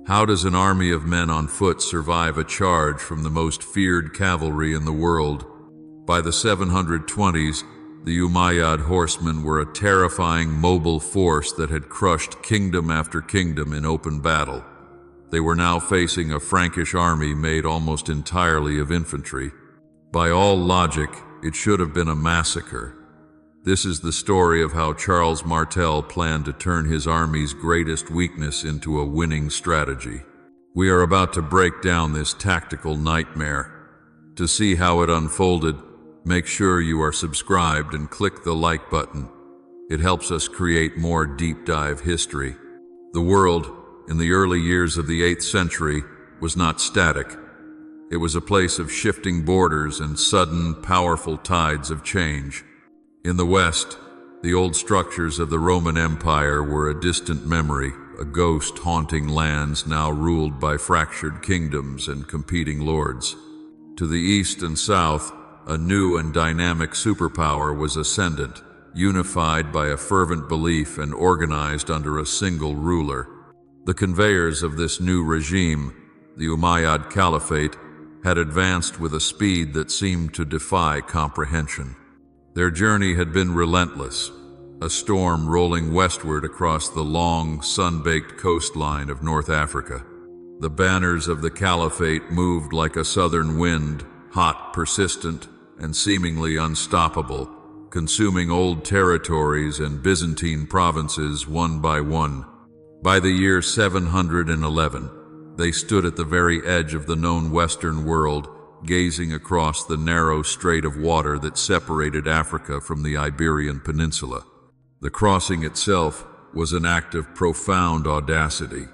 How does an army of men on foot survive a charge from the most feared cavalry in the world? By the 720s, the Umayyad horsemen were a terrifying mobile force that had crushed kingdom after kingdom in open battle. They were now facing a Frankish army made almost entirely of infantry. By all logic, it should have been a massacre. This is the story of how Charles Martel planned to turn his army's greatest weakness into a winning strategy. We are about to break down this tactical nightmare. To see how it unfolded, make sure you are subscribed and click the like button. It helps us create more deep dive history. The world, in the early years of the 8th century, was not static. It was a place of shifting borders and sudden, powerful tides of change. In the West, the old structures of the Roman Empire were a distant memory, a ghost haunting lands now ruled by fractured kingdoms and competing lords. To the east and south, a new and dynamic superpower was ascendant, unified by a fervent belief and organized under a single ruler. The conveyors of this new regime, the Umayyad Caliphate, had advanced with a speed that seemed to defy comprehension. Their journey had been relentless, a storm rolling westward across the long, sun-baked coastline of North Africa. The banners of the Caliphate moved like a southern wind, hot, persistent, and seemingly unstoppable, consuming old territories and Byzantine provinces one by one. By the year 711, they stood at the very edge of the known Western world, gazing across the narrow strait of water that separated Africa from the Iberian Peninsula. The crossing itself was an act of profound audacity.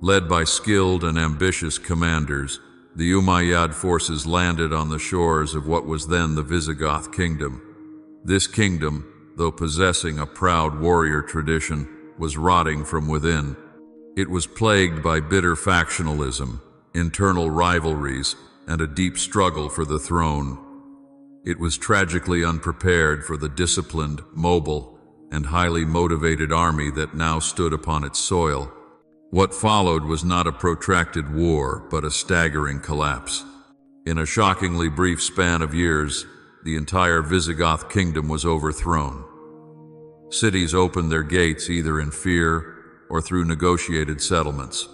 Led by skilled and ambitious commanders, the Umayyad forces landed on the shores of what was then the Visigoth kingdom. This kingdom, though possessing a proud warrior tradition, was rotting from within. It was plagued by bitter factionalism, internal rivalries, and a deep struggle for the throne. It was tragically unprepared for the disciplined, mobile, and highly motivated army that now stood upon its soil. What followed was not a protracted war, but a staggering collapse. In a shockingly brief span of years, the entire Visigoth kingdom was overthrown. Cities opened their gates either in fear or through negotiated settlements.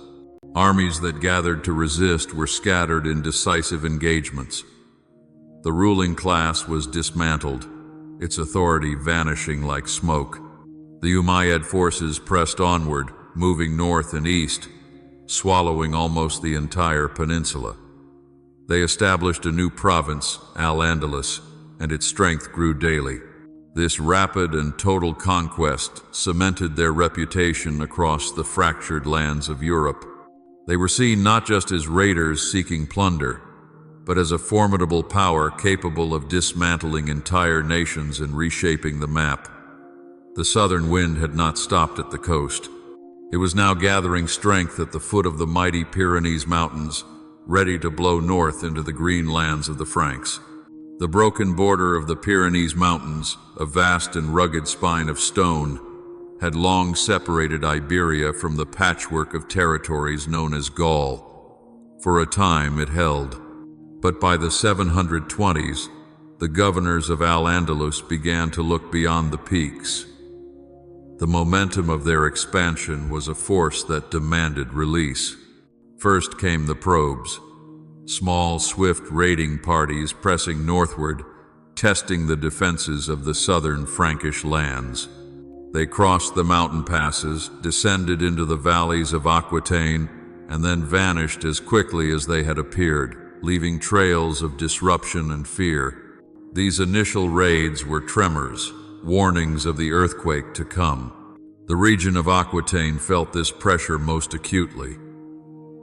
Armies that gathered to resist were scattered in decisive engagements. The ruling class was dismantled, its authority vanishing like smoke. The Umayyad forces pressed onward, moving north and east, swallowing almost the entire peninsula. They established a new province, Al-Andalus, and its strength grew daily. This rapid and total conquest cemented their reputation across the fractured lands of Europe. They were seen not just as raiders seeking plunder, but as a formidable power capable of dismantling entire nations and reshaping the map. The southern wind had not stopped at the coast. It was now gathering strength at the foot of the mighty Pyrenees Mountains, ready to blow north into the green lands of the Franks. The broken border of the Pyrenees Mountains, a vast and rugged spine of stone, had long separated Iberia from the patchwork of territories known as Gaul. For a time it held, but by the 720s, the governors of Al-Andalus began to look beyond the peaks. The momentum of their expansion was a force that demanded release. First came the probes, small, swift raiding parties pressing northward, testing the defenses of the southern Frankish lands. They crossed the mountain passes, descended into the valleys of Aquitaine, and then vanished as quickly as they had appeared, leaving trails of disruption and fear. These initial raids were tremors, warnings of the earthquake to come. The region of Aquitaine felt this pressure most acutely.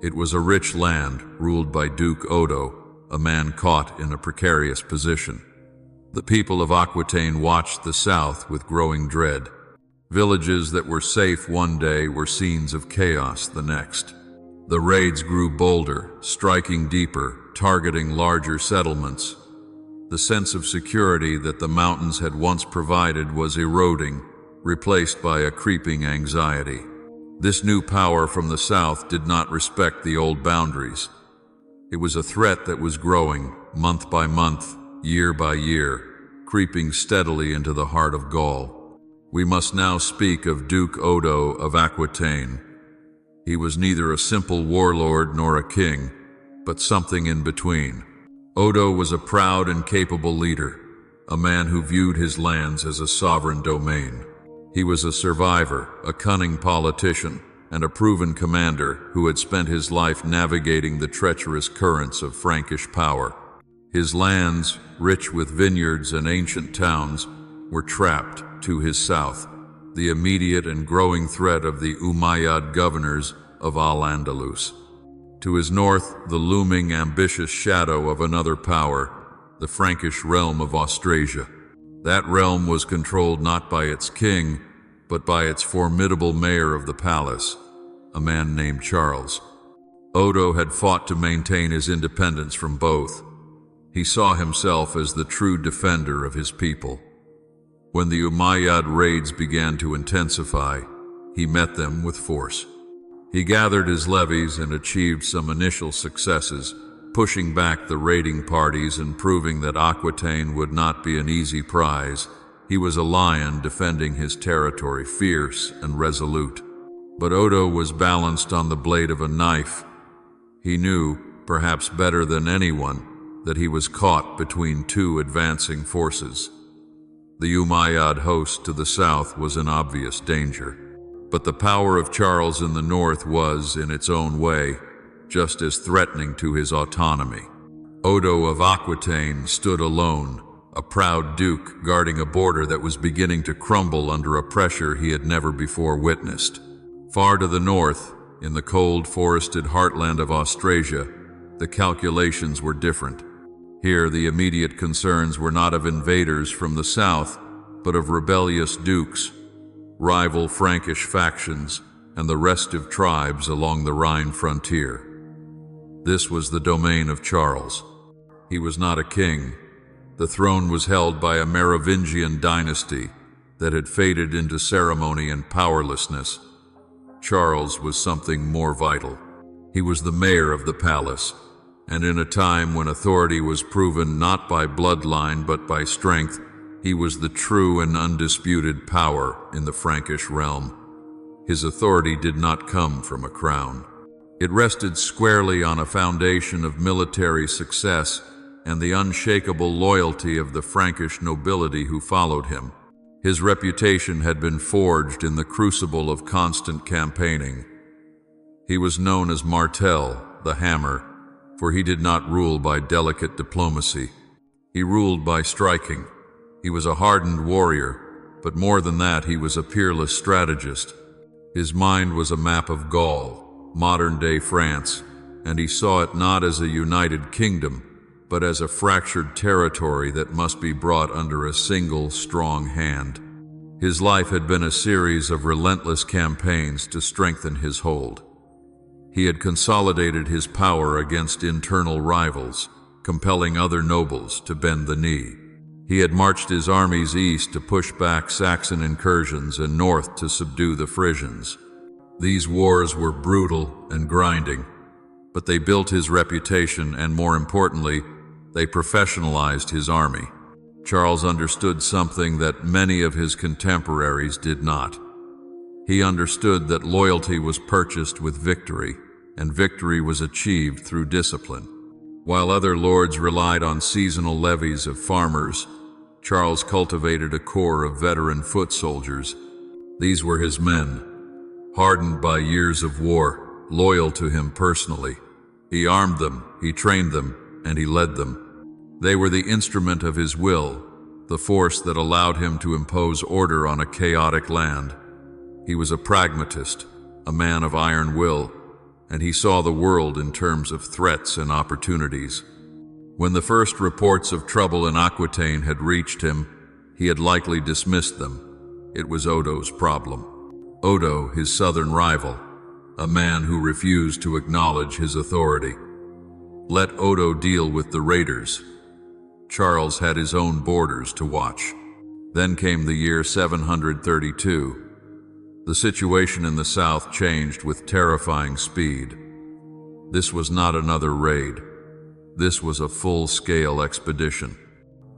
It was a rich land ruled by Duke Odo, a man caught in a precarious position. The people of Aquitaine watched the south with growing dread. Villages that were safe one day were scenes of chaos the next. The raids grew bolder, striking deeper, targeting larger settlements. The sense of security that the mountains had once provided was eroding, replaced by a creeping anxiety. This new power from the south did not respect the old boundaries. It was a threat that was growing, month by month, year by year, creeping steadily into the heart of Gaul. We must now speak of Duke Odo of Aquitaine. He was neither a simple warlord nor a king, but something in between. Odo was a proud and capable leader, a man who viewed his lands as a sovereign domain. He was a survivor, a cunning politician, and a proven commander who had spent his life navigating the treacherous currents of Frankish power. His lands, rich with vineyards and ancient towns, were trapped to his south, the immediate and growing threat of the Umayyad governors of Al-Andalus. To his north, the looming, ambitious shadow of another power, the Frankish realm of Austrasia. That realm was controlled not by its king, but by its formidable mayor of the palace, a man named Charles. Odo had fought to maintain his independence from both. He saw himself as the true defender of his people. When the Umayyad raids began to intensify, he met them with force. He gathered his levies and achieved some initial successes, pushing back the raiding parties and proving that Aquitaine would not be an easy prize. He was a lion defending his territory, fierce and resolute. But Odo was balanced on the blade of a knife. He knew, perhaps better than anyone, that he was caught between two advancing forces. The Umayyad host to the south was in obvious danger, but the power of Charles in the north was, in its own way, just as threatening to his autonomy. Odo of Aquitaine stood alone, a proud duke guarding a border that was beginning to crumble under a pressure he had never before witnessed. Far to the north, in the cold, forested heartland of Austrasia, the calculations were different. Here, the immediate concerns were not of invaders from the south, but of rebellious dukes, rival Frankish factions, and the restive tribes along the Rhine frontier. This was the domain of Charles. He was not a king. The throne was held by a Merovingian dynasty that had faded into ceremony and powerlessness. Charles was something more vital. He was the mayor of the palace, and in a time when authority was proven not by bloodline but by strength, he was the true and undisputed power in the Frankish realm. His authority did not come from a crown. It rested squarely on a foundation of military success and the unshakable loyalty of the Frankish nobility who followed him. His reputation had been forged in the crucible of constant campaigning. He was known as Martel, the Hammer, for he did not rule by delicate diplomacy. He ruled by striking. He was a hardened warrior, but more than that, he was a peerless strategist. His mind was a map of Gaul, modern-day France, and he saw it not as a united kingdom, but as a fractured territory that must be brought under a single, strong hand. His life had been a series of relentless campaigns to strengthen his hold. He had consolidated his power against internal rivals, compelling other nobles to bend the knee. He had marched his armies east to push back Saxon incursions and north to subdue the Frisians. These wars were brutal and grinding, but they built his reputation and, more importantly, they professionalized his army. Charles understood something that many of his contemporaries did not. He understood that loyalty was purchased with victory, and victory was achieved through discipline. While other lords relied on seasonal levies of farmers, Charles cultivated a corps of veteran foot soldiers. These were his men, hardened by years of war, loyal to him personally. He armed them, he trained them, and he led them. They were the instrument of his will, the force that allowed him to impose order on a chaotic land. He was a pragmatist, a man of iron will, and he saw the world in terms of threats and opportunities. When the first reports of trouble in Aquitaine had reached him, he had likely dismissed them. It was Odo's problem. Odo, his southern rival, a man who refused to acknowledge his authority. Let Odo deal with the raiders. Charles had his own borders to watch. Then came the year 732. The situation in the south changed with terrifying speed. This was not another raid. This was a full-scale expedition.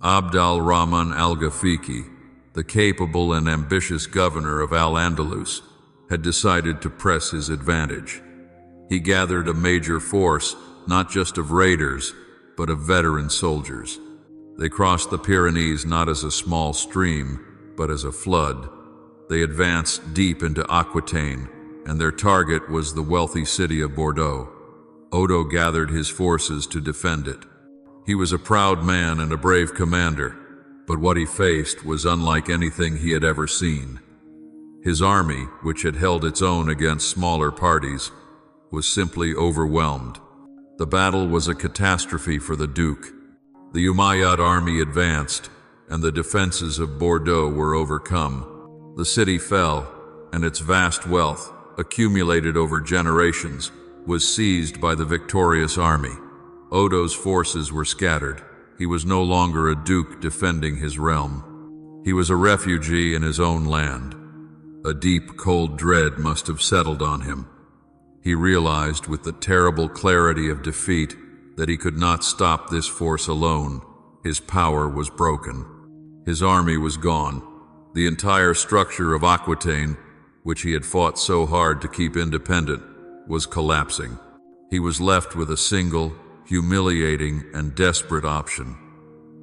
Abd al-Rahman al-Ghafiqi, the capable and ambitious governor of Al-Andalus, had decided to press his advantage. He gathered a major force, not just of raiders, but of veteran soldiers. They crossed the Pyrenees not as a small stream, but as a flood. They advanced deep into Aquitaine, and their target was the wealthy city of Bordeaux. Odo gathered his forces to defend it. He was a proud man and a brave commander, but what he faced was unlike anything he had ever seen. His army, which had held its own against smaller parties, was simply overwhelmed. The battle was a catastrophe for the Duke. The Umayyad army advanced, and the defenses of Bordeaux were overcome. The city fell, and its vast wealth, accumulated over generations, was seized by the victorious army. Odo's forces were scattered. He was no longer a duke defending his realm. He was a refugee in his own land. A deep, cold dread must have settled on him. He realized with the terrible clarity of defeat that he could not stop this force alone. His power was broken. His army was gone. The entire structure of Aquitaine, which he had fought so hard to keep independent, was collapsing. He was left with a single, humiliating, and desperate option.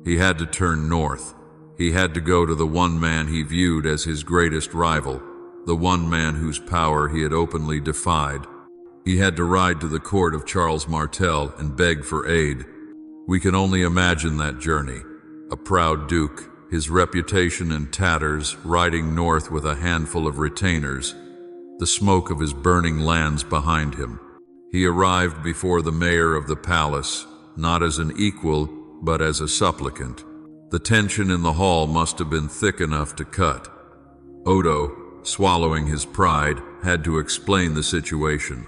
He had to turn north. He had to go to the one man he viewed as his greatest rival, the one man whose power he had openly defied. He had to ride to the court of Charles Martel and beg for aid. We can only imagine that journey. A proud duke, his reputation in tatters, riding north with a handful of retainers, the smoke of his burning lands behind him. He arrived before the mayor of the palace, not as an equal, but as a supplicant. The tension in the hall must have been thick enough to cut. Odo, swallowing his pride, had to explain the situation.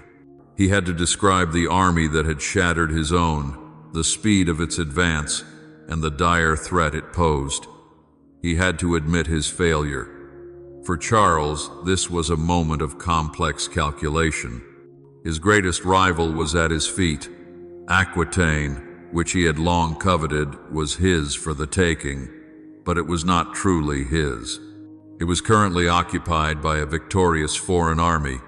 He had to describe the army that had shattered his own, the speed of its advance, and the dire threat it posed. He had to admit his failure. For Charles, this was a moment of complex calculation. His greatest rival was at his feet. Aquitaine, which he had long coveted, was his for the taking, but it was not truly his. It was currently occupied by a victorious foreign army,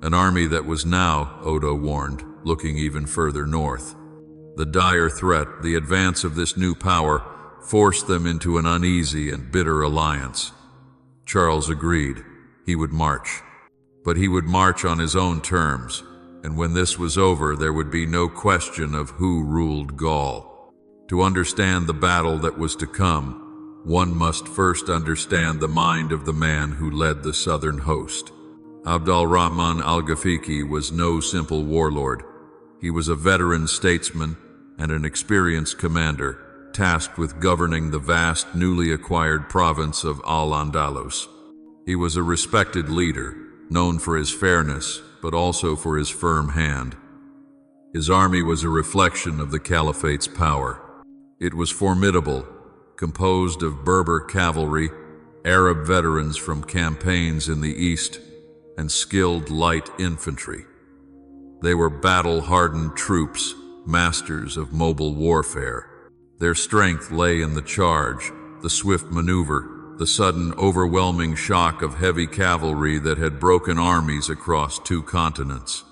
an army that was now, Odo warned, looking even further north. The dire threat, the advance of this new power, forced them into an uneasy and bitter alliance. Charles agreed. He would march. But he would march on his own terms, and when this was over, there would be no question of who ruled Gaul. To understand the battle that was to come, one must first understand the mind of the man who led the southern host. Abd al-Rahman al-Ghafiqi was no simple warlord. He was a veteran statesman and an experienced commander, tasked with governing the vast, newly acquired province of Al-Andalus. He was a respected leader, known for his fairness, but also for his firm hand. His army was a reflection of the caliphate's power. It was formidable, composed of Berber cavalry, Arab veterans from campaigns in the east, and skilled light infantry. They were battle-hardened troops, masters of mobile warfare. Their strength lay in the charge, the swift maneuver, the sudden overwhelming shock of heavy cavalry that had broken armies across 2 continents.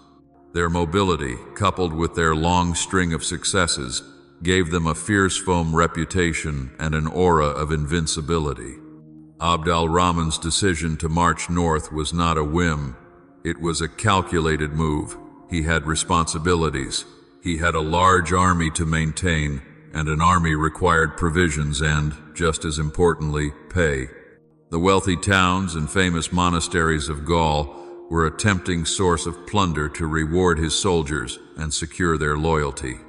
Their mobility, coupled with their long string of successes, gave them a fierce foe reputation and an aura of invincibility. Abd al-Rahman's decision to march north was not a whim. It was a calculated move. He had responsibilities. He had a large army to maintain, and an army required provisions and, just as importantly, pay. The wealthy towns and famous monasteries of Gaul were a tempting source of plunder to reward his soldiers and secure their loyalty.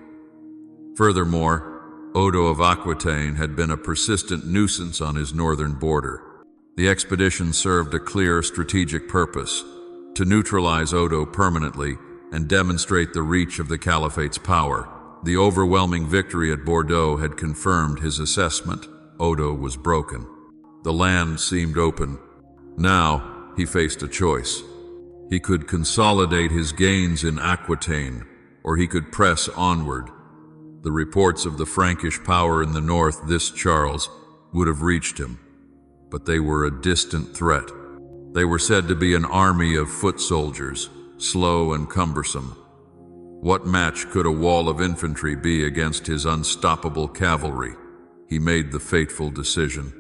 Furthermore, Odo of Aquitaine had been a persistent nuisance on his northern border. The expedition served a clear strategic purpose: to neutralize Odo permanently and demonstrate the reach of the caliphate's power. The overwhelming victory at Bordeaux had confirmed his assessment. Odo was broken. The land seemed open. Now, he faced a choice. He could consolidate his gains in Aquitaine, or he could press onward. The reports of the Frankish power in the north, this Charles, would have reached him, but they were a distant threat. They were said to be an army of foot soldiers, slow and cumbersome. What match could a wall of infantry be against his unstoppable cavalry? He made the fateful decision.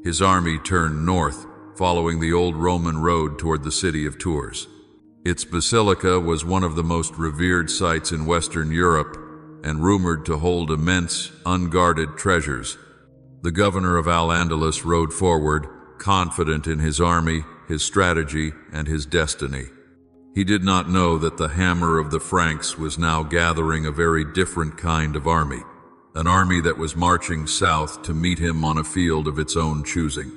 His army turned north, following the old Roman road toward the city of Tours. Its basilica was one of the most revered sites in Western Europe and rumored to hold immense, unguarded treasures. The governor of Al-Andalus rode forward, confident in his army, his strategy, and his destiny. He did not know that the hammer of the Franks was now gathering a very different kind of army, an army that was marching south to meet him on a field of its own choosing.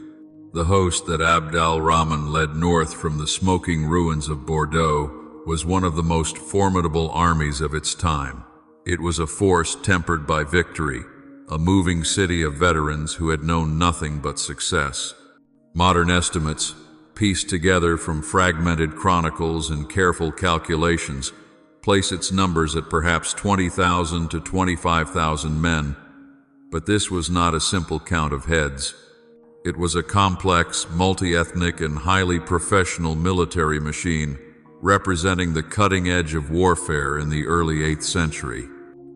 The host that Abd al-Rahman led north from the smoking ruins of Bordeaux was one of the most formidable armies of its time. It was a force tempered by victory, a moving city of veterans who had known nothing but success. Modern estimates, pieced together from fragmented chronicles and careful calculations, place its numbers at perhaps 20,000 to 25,000 men, but this was not a simple count of heads. It was a complex, multi-ethnic, and highly professional military machine, representing the cutting edge of warfare in the early 8th century.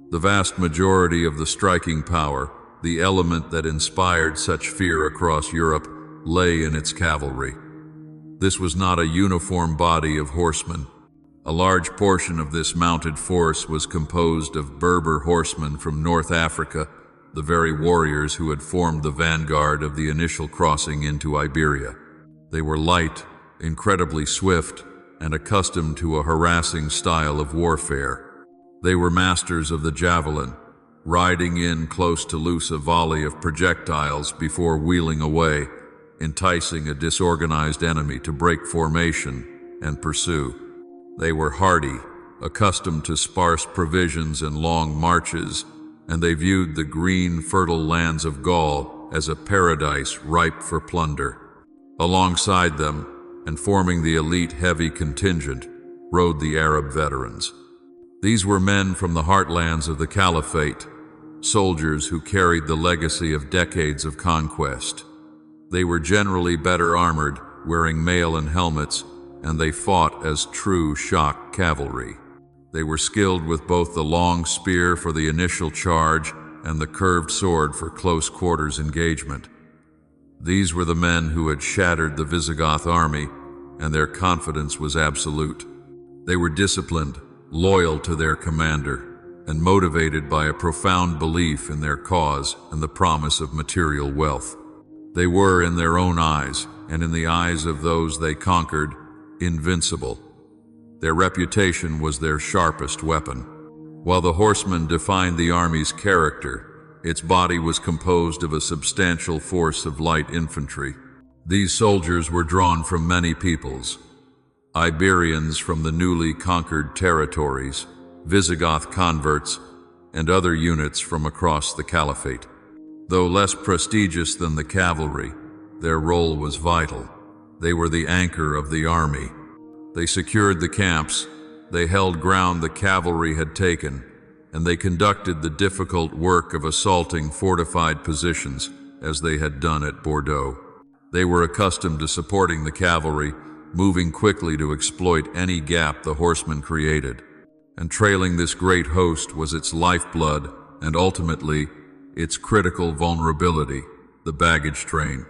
The vast majority of the striking power, the element that inspired such fear across Europe, lay in its cavalry. This was not a uniform body of horsemen. A large portion of this mounted force was composed of Berber horsemen from North Africa, the very warriors who had formed the vanguard of the initial crossing into Iberia. They were light, incredibly swift, and accustomed to a harassing style of warfare. They were masters of the javelin, riding in close to loose a volley of projectiles before wheeling away, enticing a disorganized enemy to break formation and pursue. They were hardy, accustomed to sparse provisions and long marches, and they viewed the green, fertile lands of Gaul as a paradise ripe for plunder. Alongside them, and forming the elite heavy contingent, rode the Arab veterans. These were men from the heartlands of the Caliphate, soldiers who carried the legacy of decades of conquest. They were generally better armored, wearing mail and helmets, and they fought as true shock cavalry. They were skilled with both the long spear for the initial charge and the curved sword for close quarters engagement. These were the men who had shattered the Visigoth army, and their confidence was absolute. They were disciplined, loyal to their commander, and motivated by a profound belief in their cause and the promise of material wealth. They were, in their own eyes, and in the eyes of those they conquered, invincible. Their reputation was their sharpest weapon. While the horsemen defined the army's character, its body was composed of a substantial force of light infantry. These soldiers were drawn from many peoples: Iberians from the newly conquered territories, Visigoth converts, and other units from across the Caliphate. Though less prestigious than the cavalry, their role was vital. They were the anchor of the army. They secured the camps, they held ground the cavalry had taken, and they conducted the difficult work of assaulting fortified positions as they had done at Bordeaux. They were accustomed to supporting the cavalry, moving quickly to exploit any gap the horsemen created. And trailing this great host was its lifeblood and ultimately its critical vulnerability, the baggage train.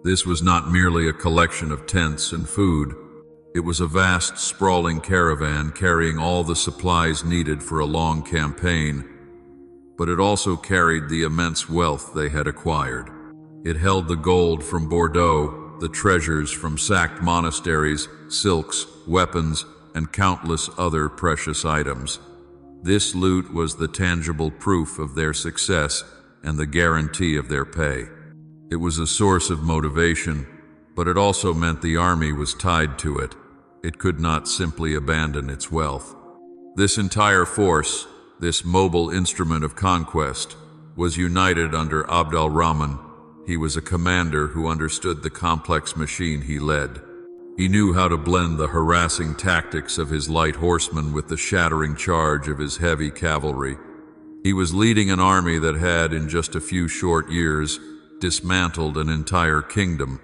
This was not merely a collection of tents and food. It was a vast, sprawling caravan carrying all the supplies needed for a long campaign, but it also carried the immense wealth they had acquired. It held the gold from Bordeaux, the treasures from sacked monasteries, silks, weapons, and countless other precious items. This loot was the tangible proof of their success and the guarantee of their pay. It was a source of motivation, but it also meant the army was tied to it. It could not simply abandon its wealth. This entire force, this mobile instrument of conquest, was united under Abd al-Rahman. He was a commander who understood the complex machine he led. He knew how to blend the harassing tactics of his light horsemen with the shattering charge of his heavy cavalry. He was leading an army that had, in just a few short years, dismantled an entire kingdom.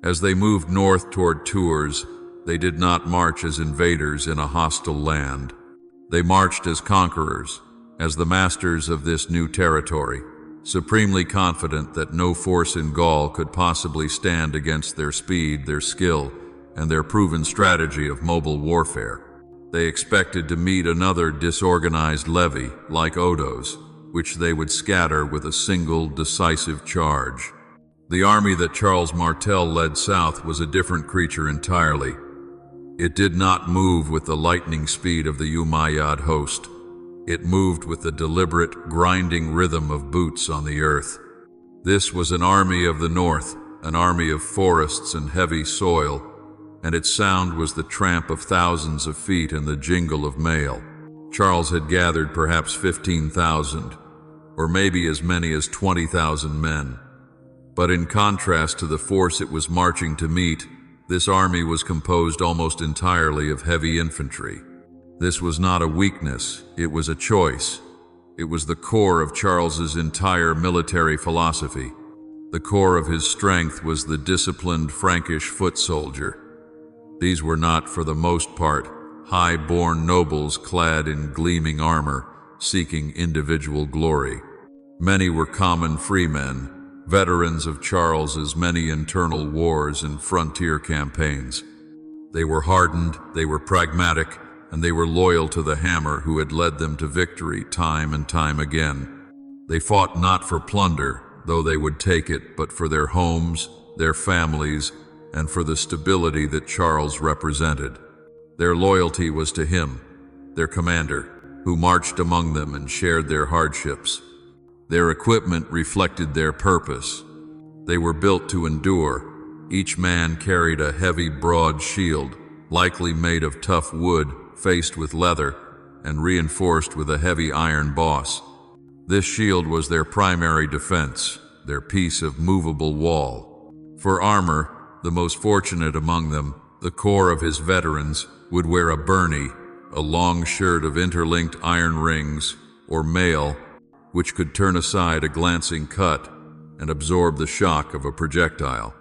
As they moved north toward Tours, they did not march as invaders in a hostile land. They marched as conquerors, as the masters of this new territory, supremely confident that no force in Gaul could possibly stand against their speed, their skill, and their proven strategy of mobile warfare. They expected to meet another disorganized levy, like Odo's, which they would scatter with a single decisive charge. The army that Charles Martel led south was a different creature entirely. It did not move with the lightning speed of the Umayyad host. It moved with the deliberate, grinding rhythm of boots on the earth. This was an army of the north, an army of forests and heavy soil, and its sound was the tramp of thousands of feet and the jingle of mail. Charles had gathered perhaps 15,000, or maybe as many as 20,000 men. But in contrast to the force it was marching to meet, this army was composed almost entirely of heavy infantry. This was not a weakness, it was a choice. It was the core of Charles's entire military philosophy. The core of his strength was the disciplined Frankish foot soldier. These were not, for the most part, high-born nobles clad in gleaming armor, seeking individual glory. Many were common freemen, veterans of Charles's many internal wars and frontier campaigns. They were hardened, they were pragmatic, and they were loyal to the hammer who had led them to victory time and time again. They fought not for plunder, though they would take it, but for their homes, their families, and for the stability that Charles represented. Their loyalty was to him, their commander, who marched among them and shared their hardships. Their equipment reflected their purpose. They were built to endure. Each man carried a heavy, broad shield, likely made of tough wood, faced with leather, and reinforced with a heavy iron boss. This shield was their primary defense, their piece of movable wall. For armor, the most fortunate among them, the core of his veterans, would wear a byrnie, a long shirt of interlinked iron rings, or mail, which could turn aside a glancing cut and absorb the shock of a projectile.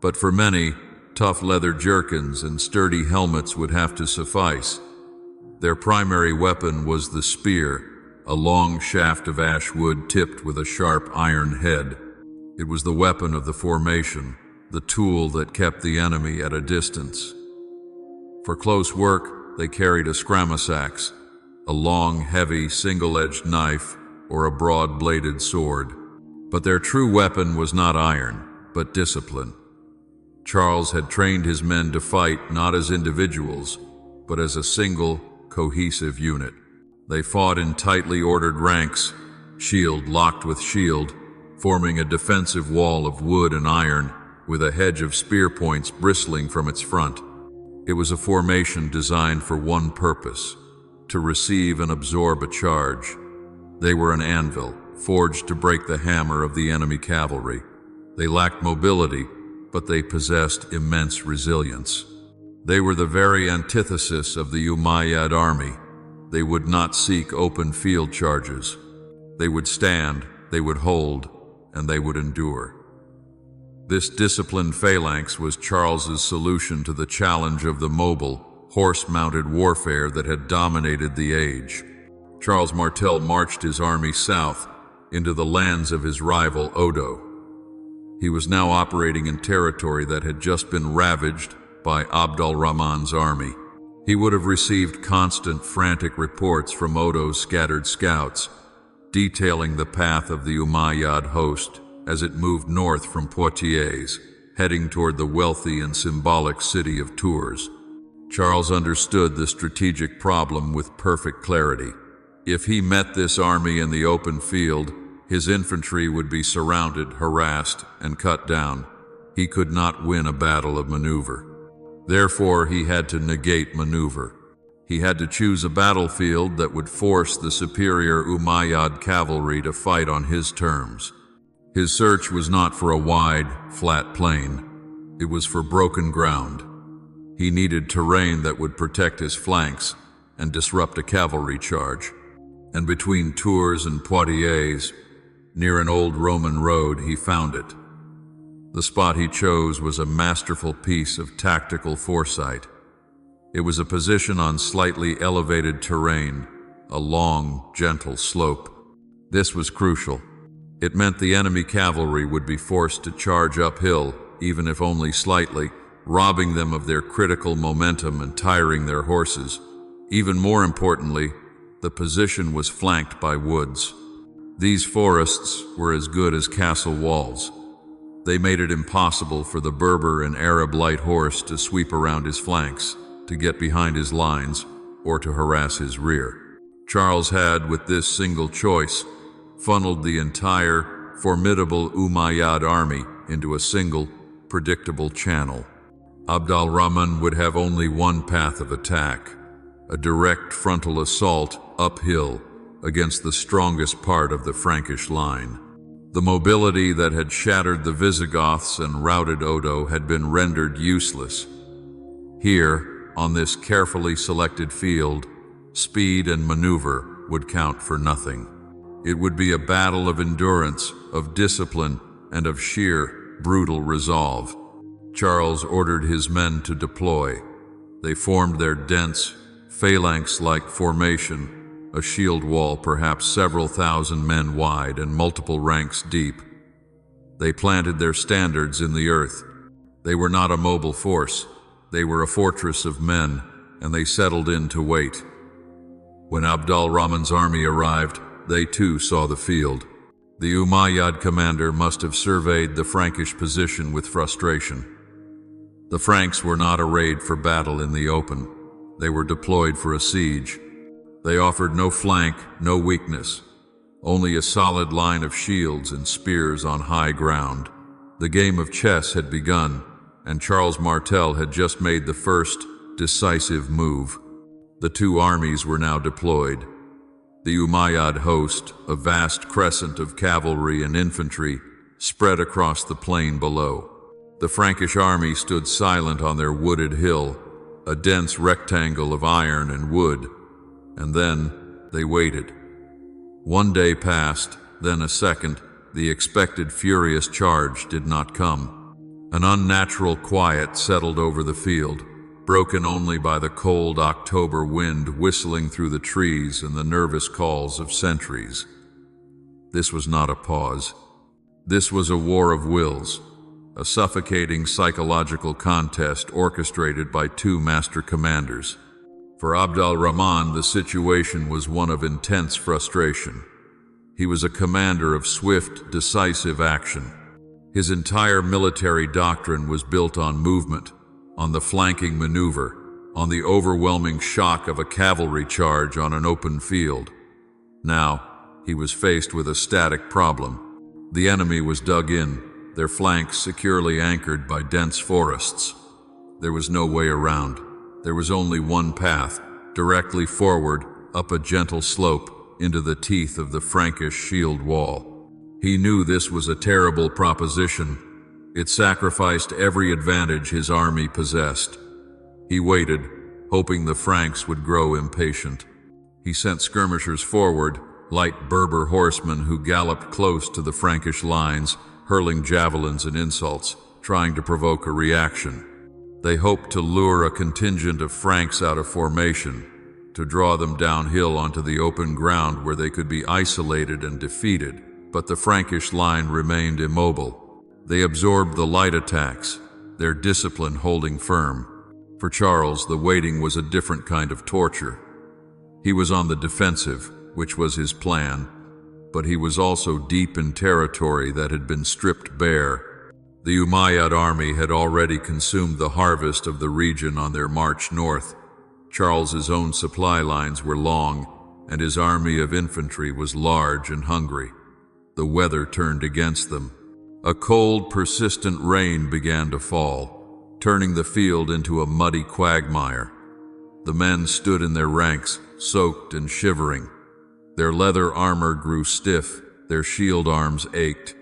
But for many, tough leather jerkins and sturdy helmets would have to suffice. Their primary weapon was the spear, a long shaft of ash wood tipped with a sharp iron head. It was the weapon of the formation, the tool that kept the enemy at a distance. For close work, they carried a scramasax, a long, heavy, single-edged knife, or a broad-bladed sword. But their true weapon was not iron, but discipline. Charles had trained his men to fight not as individuals, but as a single, cohesive unit. They fought in tightly ordered ranks, shield locked with shield, forming a defensive wall of wood and iron, with a hedge of spear points bristling from its front. It was a formation designed for one purpose: to receive and absorb a charge. They were an anvil, forged to break the hammer of the enemy cavalry. They lacked mobility, but they possessed immense resilience. They were the very antithesis of the Umayyad army. They would not seek open field charges. They would stand, they would hold, and they would endure. This disciplined phalanx was Charles's solution to the challenge of the mobile, horse-mounted warfare that had dominated the age. Charles Martel marched his army south into the lands of his rival Odo. He was now operating in territory that had just been ravaged by Abd al-Rahman's army. He would have received constant, frantic reports from Odo's scattered scouts, detailing the path of the Umayyad host as it moved north from Poitiers, heading toward the wealthy and symbolic city of Tours. Charles understood the strategic problem with perfect clarity. If he met this army in the open field, his infantry would be surrounded, harassed, and cut down. He could not win a battle of maneuver. Therefore, he had to negate maneuver. He had to choose a battlefield that would force the superior Umayyad cavalry to fight on his terms. His search was not for a wide, flat plain. It was for broken ground. He needed terrain that would protect his flanks and disrupt a cavalry charge. And between Tours and Poitiers, near an old Roman road, he found it. The spot he chose was a masterful piece of tactical foresight. It was a position on slightly elevated terrain, a long, gentle slope. This was crucial. It meant the enemy cavalry would be forced to charge uphill, even if only slightly, robbing them of their critical momentum and tiring their horses. Even more importantly, the position was flanked by woods. These forests were as good as castle walls. They made it impossible for the Berber and Arab light horse to sweep around his flanks, to get behind his lines, or to harass his rear. Charles had, with this single choice, funneled the entire, formidable Umayyad army into a single, predictable channel. Abd al-Rahman would have only one path of attack, a direct frontal assault uphill against the strongest part of the Frankish line. The mobility that had shattered the Visigoths and routed Odo had been rendered useless. Here, on this carefully selected field, speed and maneuver would count for nothing. It would be a battle of endurance, of discipline, and of sheer, brutal resolve. Charles ordered his men to deploy. They formed their dense, phalanx-like formation, a shield wall perhaps several thousand men wide and multiple ranks deep. They planted their standards in the earth. They were not a mobile force. They were a fortress of men, and they settled in to wait. When Abd al-Rahman's army arrived, they too saw the field. The Umayyad commander must have surveyed the Frankish position with frustration. The Franks were not arrayed for battle in the open. They were deployed for a siege. They offered no flank, no weakness, only a solid line of shields and spears on high ground. The game of chess had begun, and Charles Martel had just made the first, decisive move. The two armies were now deployed. The Umayyad host, a vast crescent of cavalry and infantry, spread across the plain below. The Frankish army stood silent on their wooded hill, a dense rectangle of iron and wood, and then they waited. One day passed, then a second. The expected furious charge did not come. An unnatural quiet settled over the field, broken only by the cold October wind whistling through the trees and the nervous calls of sentries. This was not a pause. This was a war of wills, a suffocating psychological contest orchestrated by two master commanders. For Abd al-Rahman, the situation was one of intense frustration. He was a commander of swift, decisive action. His entire military doctrine was built on movement, on the flanking maneuver, on the overwhelming shock of a cavalry charge on an open field. Now, he was faced with a static problem. The enemy was dug in, their flanks securely anchored by dense forests. There was no way around. There was only one path, directly forward, up a gentle slope, into the teeth of the Frankish shield wall. He knew this was a terrible proposition. It sacrificed every advantage his army possessed. He waited, hoping the Franks would grow impatient. He sent skirmishers forward, light Berber horsemen who galloped close to the Frankish lines, hurling javelins and insults, trying to provoke a reaction. They hoped to lure a contingent of Franks out of formation, to draw them downhill onto the open ground where they could be isolated and defeated, but the Frankish line remained immobile. They absorbed the light attacks, their discipline holding firm. For Charles, the waiting was a different kind of torture. He was on the defensive, which was his plan, but he was also deep in territory that had been stripped bare. The Umayyad army had already consumed the harvest of the region on their march north. Charles's own supply lines were long, and his army of infantry was large and hungry. The weather turned against them. A cold, persistent rain began to fall, turning the field into a muddy quagmire. The men stood in their ranks, soaked and shivering. Their leather armor grew stiff, their shield arms ached.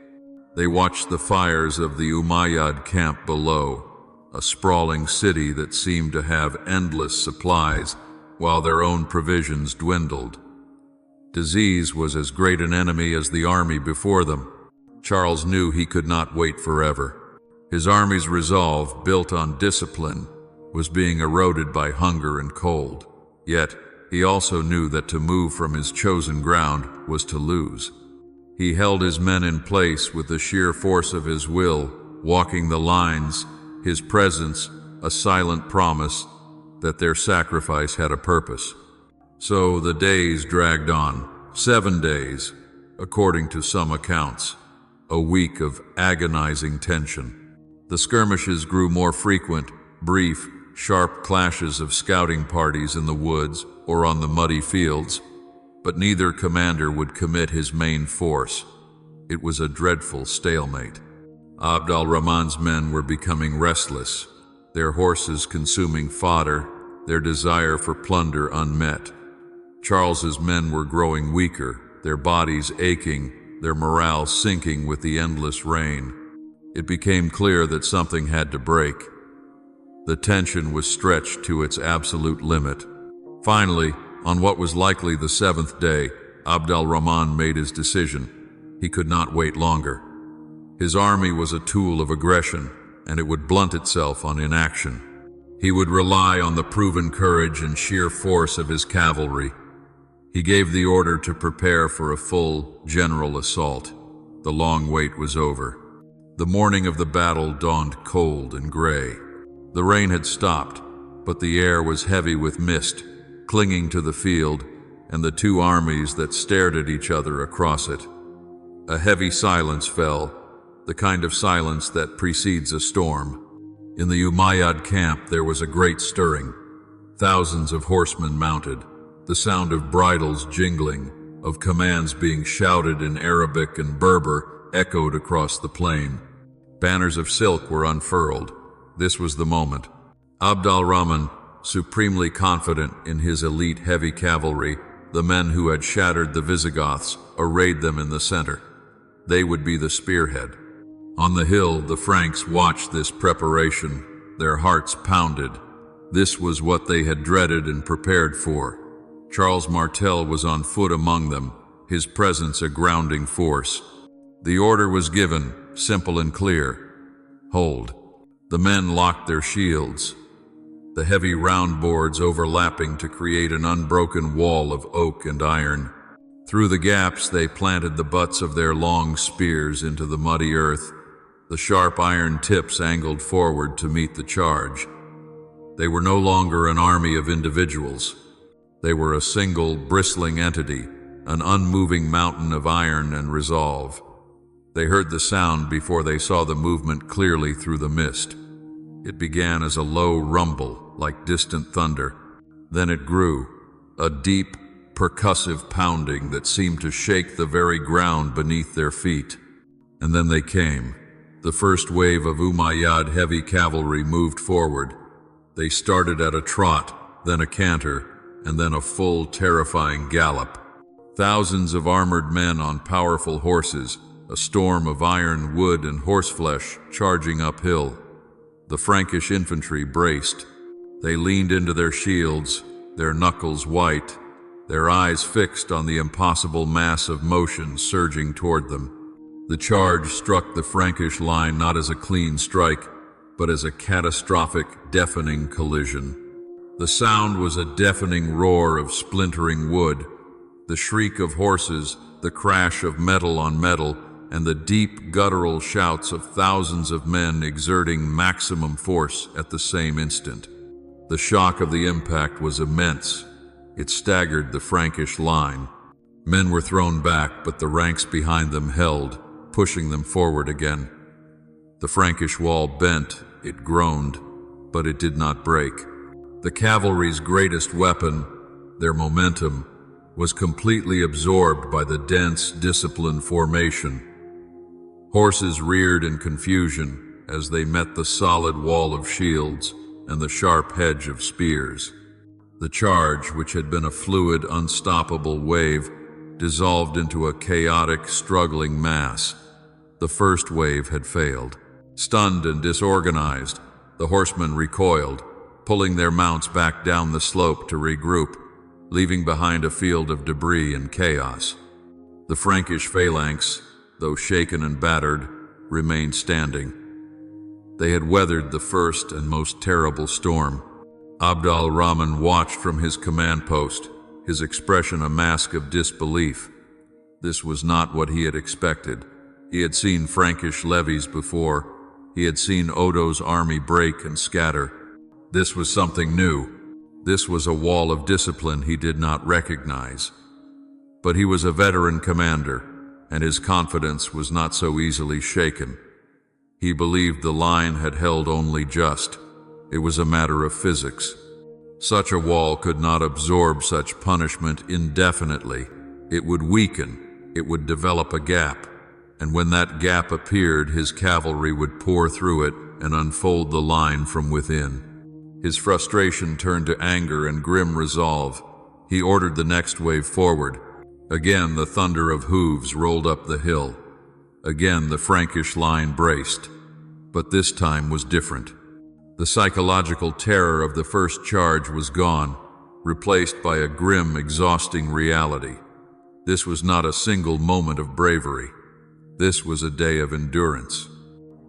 They watched the fires of the Umayyad camp below, a sprawling city that seemed to have endless supplies while their own provisions dwindled. Disease was as great an enemy as the army before them. Charles knew he could not wait forever. His army's resolve, built on discipline, was being eroded by hunger and cold. Yet, he also knew that to move from his chosen ground was to lose. He held his men in place with the sheer force of his will, walking the lines, his presence a silent promise that their sacrifice had a purpose. So the days dragged on, 7 days, according to some accounts, a week of agonizing tension. The skirmishes grew more frequent, brief, sharp clashes of scouting parties in the woods or on the muddy fields, but neither commander would commit his main force. It was a dreadful stalemate. Abd al-Rahman's men were becoming restless, their horses consuming fodder, their desire for plunder unmet. Charles's men were growing weaker, their bodies aching, their morale sinking with the endless rain. It became clear that something had to break. The tension was stretched to its absolute limit. Finally, on what was likely the 7th day, Abd al-Rahman made his decision. He could not wait longer. His army was a tool of aggression, and it would blunt itself on inaction. He would rely on the proven courage and sheer force of his cavalry. He gave the order to prepare for a full general assault. The long wait was over. The morning of the battle dawned cold and gray. The rain had stopped, but the air was heavy with mist, clinging to the field and the two armies that stared at each other across it. A heavy silence fell, the kind of silence that precedes a storm. In the Umayyad camp there was a great stirring. Thousands of horsemen mounted, the sound of bridles jingling, of commands being shouted in Arabic and Berber echoed across the plain. Banners of silk were unfurled. This was the moment. Abd al-Rahman, supremely confident in his elite heavy cavalry, the men who had shattered the Visigoths, arrayed them in the center. They would be the spearhead. On the hill, the Franks watched this preparation. Their hearts pounded. This was what they had dreaded and prepared for. Charles Martel was on foot among them, his presence a grounding force. The order was given, simple and clear. Hold. The men locked their shields, the heavy round boards overlapping to create an unbroken wall of oak and iron. Through the gaps they planted the butts of their long spears into the muddy earth, the sharp iron tips angled forward to meet the charge. They were no longer an army of individuals. They were a single, bristling entity, an unmoving mountain of iron and resolve. They heard the sound before they saw the movement clearly through the mist. It began as a low rumble, like distant thunder. Then it grew, a deep, percussive pounding that seemed to shake the very ground beneath their feet. And then they came. The first wave of Umayyad heavy cavalry moved forward. They started at a trot, then a canter, and then a full, terrifying gallop. Thousands of armored men on powerful horses, a storm of iron, wood, and horseflesh charging uphill. The Frankish infantry braced. They leaned into their shields, their knuckles white, their eyes fixed on the impossible mass of motion surging toward them. The charge struck the Frankish line not as a clean strike, but as a catastrophic, deafening collision. The sound was a deafening roar of splintering wood, the shriek of horses, the crash of metal on metal, and the deep guttural shouts of thousands of men exerting maximum force at the same instant. The shock of the impact was immense. It staggered the Frankish line. Men were thrown back, but the ranks behind them held, pushing them forward again. The Frankish wall bent, it groaned, but it did not break. The cavalry's greatest weapon, their momentum, was completely absorbed by the dense, disciplined formation. Horses reared in confusion as they met the solid wall of shields and the sharp hedge of spears. The charge, which had been a fluid, unstoppable wave, dissolved into a chaotic, struggling mass. The first wave had failed. Stunned and disorganized, The horsemen recoiled, pulling their mounts back down the slope to regroup, leaving behind a field of debris and chaos. The Frankish phalanx, though shaken and battered, remained standing. They had weathered the first and most terrible storm. Abd al-Rahman watched from his command post, his expression a mask of disbelief. This was not what he had expected. He had seen Frankish levies before. He had seen Odo's army break and scatter. This was something new. This was a wall of discipline he did not recognize. But he was a veteran commander, and his confidence was not so easily shaken. He believed the line had held only just. It was a matter of physics. Such a wall could not absorb such punishment indefinitely. It would weaken, it would develop a gap, and when that gap appeared, his cavalry would pour through it and unfold the line from within. His frustration turned to anger and grim resolve. He ordered the next wave forward. Again, the thunder of hooves rolled up the hill. Again, the Frankish line braced. But this time was different. The psychological terror of the first charge was gone, replaced by a grim, exhausting reality. This was not a single moment of bravery. This was a day of endurance.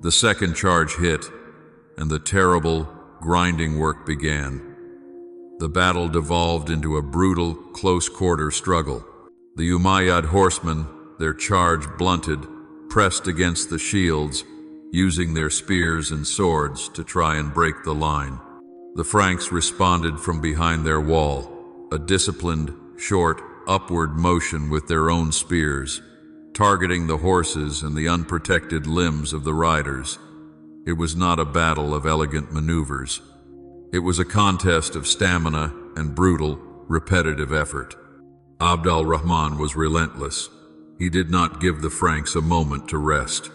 The second charge hit, and the terrible, grinding work began. The battle devolved into a brutal, close-quarter struggle. The Umayyad horsemen, their charge blunted, pressed against the shields, using their spears and swords to try and break the line. The Franks responded from behind their wall, a disciplined, short, upward motion with their own spears, targeting the horses and the unprotected limbs of the riders. It was not a battle of elegant maneuvers. It was a contest of stamina and brutal, repetitive effort. Abd al-Rahman was relentless. He did not give the Franks a moment to rest.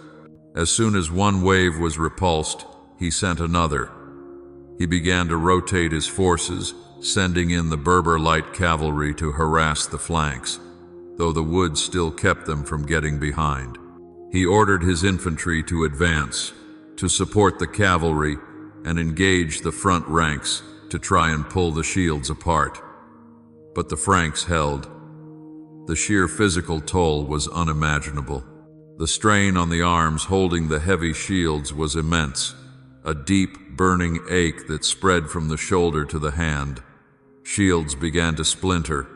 As soon as one wave was repulsed, he sent another. He began to rotate his forces, sending in the Berber light cavalry to harass the flanks, though the woods still kept them from getting behind. He ordered his infantry to advance, to support the cavalry, and engage the front ranks to try and pull the shields apart. But the Franks held. The sheer physical toll was unimaginable. The strain on the arms holding the heavy shields was immense, a deep, burning ache that spread from the shoulder to the hand. Shields began to splinter.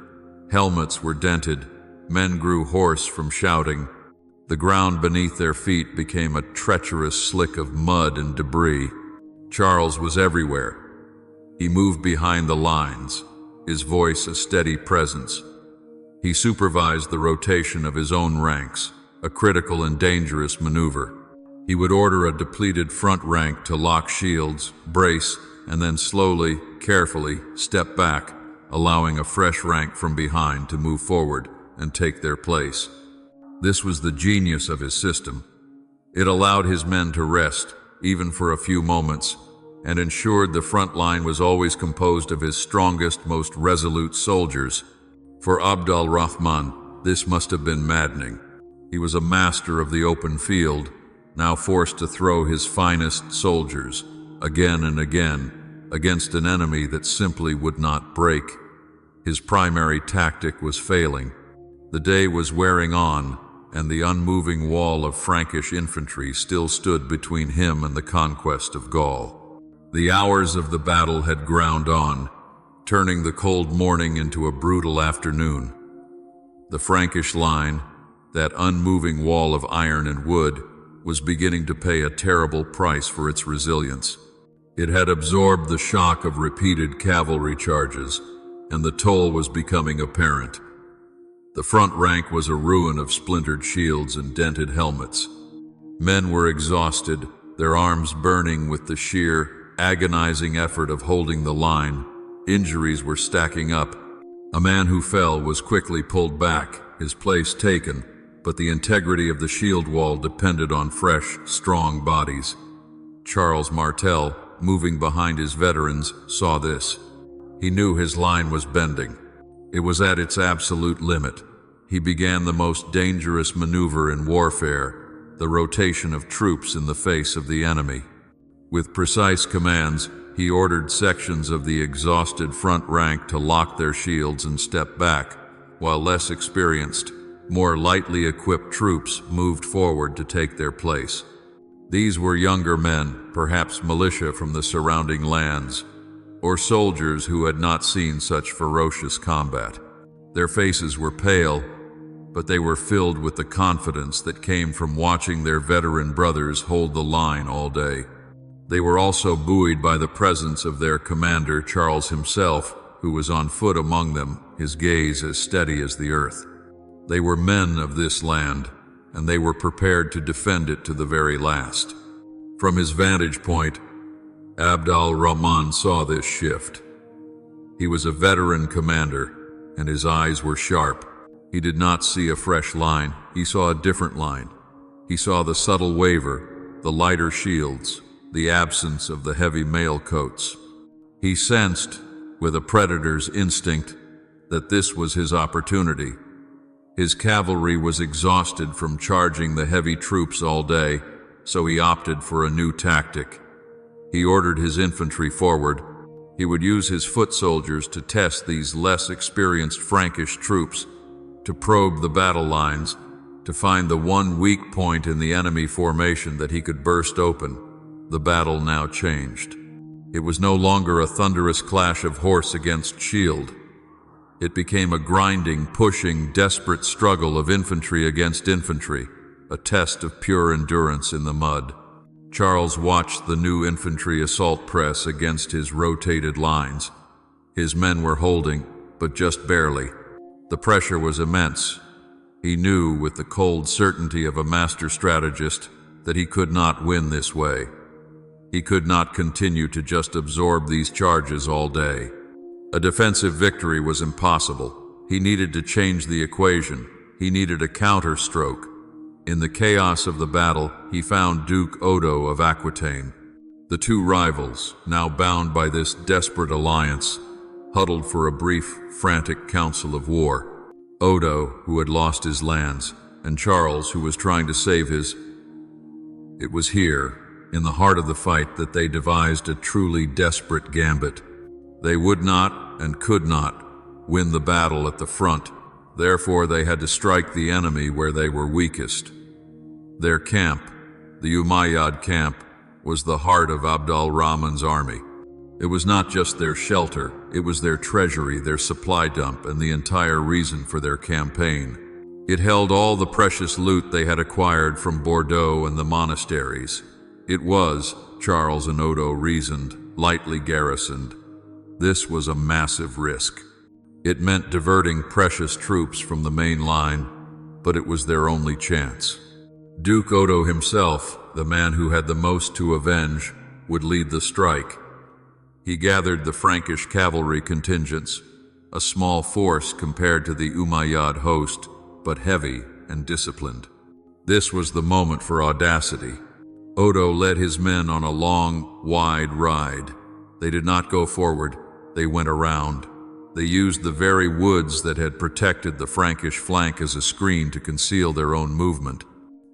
Helmets were dented. Men grew hoarse from shouting. The ground beneath their feet became a treacherous slick of mud and debris. Charles was everywhere. He moved behind the lines, his voice a steady presence. He supervised the rotation of his own ranks, a critical and dangerous maneuver. He would order a depleted front rank to lock shields, brace, and then slowly, carefully step back, allowing a fresh rank from behind to move forward and take their place. This was the genius of his system. It allowed his men to rest, even for a few moments, and ensured the front line was always composed of his strongest, most resolute soldiers. For Abd al-Rahman, this must have been maddening. He was a master of the open field, now forced to throw his finest soldiers, again and again, against an enemy that simply would not break. His primary tactic was failing. The day was wearing on, and the unmoving wall of Frankish infantry still stood between him and the conquest of Gaul. The hours of the battle had ground on, turning the cold morning into a brutal afternoon. The Frankish line, that unmoving wall of iron and wood, was beginning to pay a terrible price for its resilience. It had absorbed the shock of repeated cavalry charges, and the toll was becoming apparent. The front rank was a ruin of splintered shields and dented helmets. Men were exhausted, their arms burning with the sheer, agonizing effort of holding the line. Injuries were stacking up. A man who fell was quickly pulled back, his place taken, but the integrity of the shield wall depended on fresh, strong bodies. Charles Martel, moving behind his veterans, saw this. He knew his line was bending. It was at its absolute limit. He began the most dangerous maneuver in warfare, the rotation of troops in the face of the enemy. With precise commands, he ordered sections of the exhausted front rank to lock their shields and step back, while less experienced, more lightly equipped troops moved forward to take their place. These were younger men, perhaps militia from the surrounding lands, or soldiers who had not seen such ferocious combat. Their faces were pale, but they were filled with the confidence that came from watching their veteran brothers hold the line all day. They were also buoyed by the presence of their commander, Charles himself, who was on foot among them, his gaze as steady as the earth. They were men of this land, and they were prepared to defend it to the very last. From his vantage point, Abd al-Rahman saw this shift. He was a veteran commander, and his eyes were sharp. He did not see a fresh line, he saw a different line. He saw the subtle waver, the lighter shields, the absence of the heavy mail coats. He sensed, with a predator's instinct, that this was his opportunity. His cavalry was exhausted from charging the heavy troops all day, so he opted for a new tactic. He ordered his infantry forward. He would use his foot soldiers to test these less experienced Frankish troops, to probe the battle lines, to find the one weak point in the enemy formation that he could burst open. The battle now changed. It was no longer a thunderous clash of horse against shield. It became a grinding, pushing, desperate struggle of infantry against infantry, a test of pure endurance in the mud. Charles watched the new infantry assault press against his rotated lines. His men were holding, but just barely. The pressure was immense. He knew with the cold certainty of a master strategist that he could not win this way. He could not continue to just absorb these charges all day. A defensive victory was impossible. He needed to change the equation. He needed a counterstroke. In the chaos of the battle, he found Duke Odo of Aquitaine. The two rivals, now bound by this desperate alliance, huddled for a brief, frantic council of war. Odo, who had lost his lands, and Charles, who was trying to save his. It was here, in the heart of the fight, that they devised a truly desperate gambit. They would not and could not win the battle at the front. Therefore, they had to strike the enemy where they were weakest. Their camp, the Umayyad camp, was the heart of Abd al-Rahman's army. It was not just their shelter, it was their treasury, their supply dump, and the entire reason for their campaign. It held all the precious loot they had acquired from Bordeaux and the monasteries. It was, Charles and Odo reasoned, lightly garrisoned. This was a massive risk. It meant diverting precious troops from the main line, but it was their only chance. Duke Odo himself, the man who had the most to avenge, would lead the strike. He gathered the Frankish cavalry contingents, a small force compared to the Umayyad host, but heavy and disciplined. This was the moment for audacity. Odo led his men on a long, wide ride. They did not go forward, they went around. They used the very woods that had protected the Frankish flank as a screen to conceal their own movement.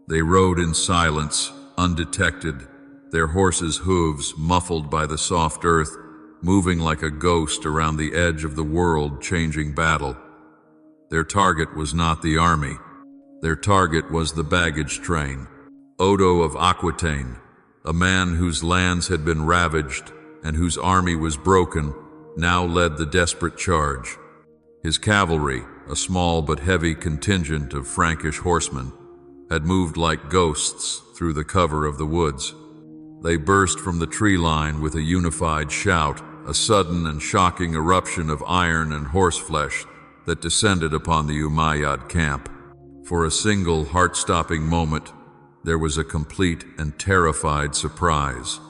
They rode in silence, undetected, their horses' hooves muffled by the soft earth, moving like a ghost around the edge of the world-changing battle. Their target was not the army. Their target was the baggage train. Odo of Aquitaine, a man whose lands had been ravaged and whose army was broken, now led the desperate charge. His cavalry, a small but heavy contingent of Frankish horsemen, had moved like ghosts through the cover of the woods. They burst from the tree line with a unified shout, a sudden and shocking eruption of iron and horseflesh that descended upon the Umayyad camp. For a single heart-stopping moment, there was a complete and terrified surprise.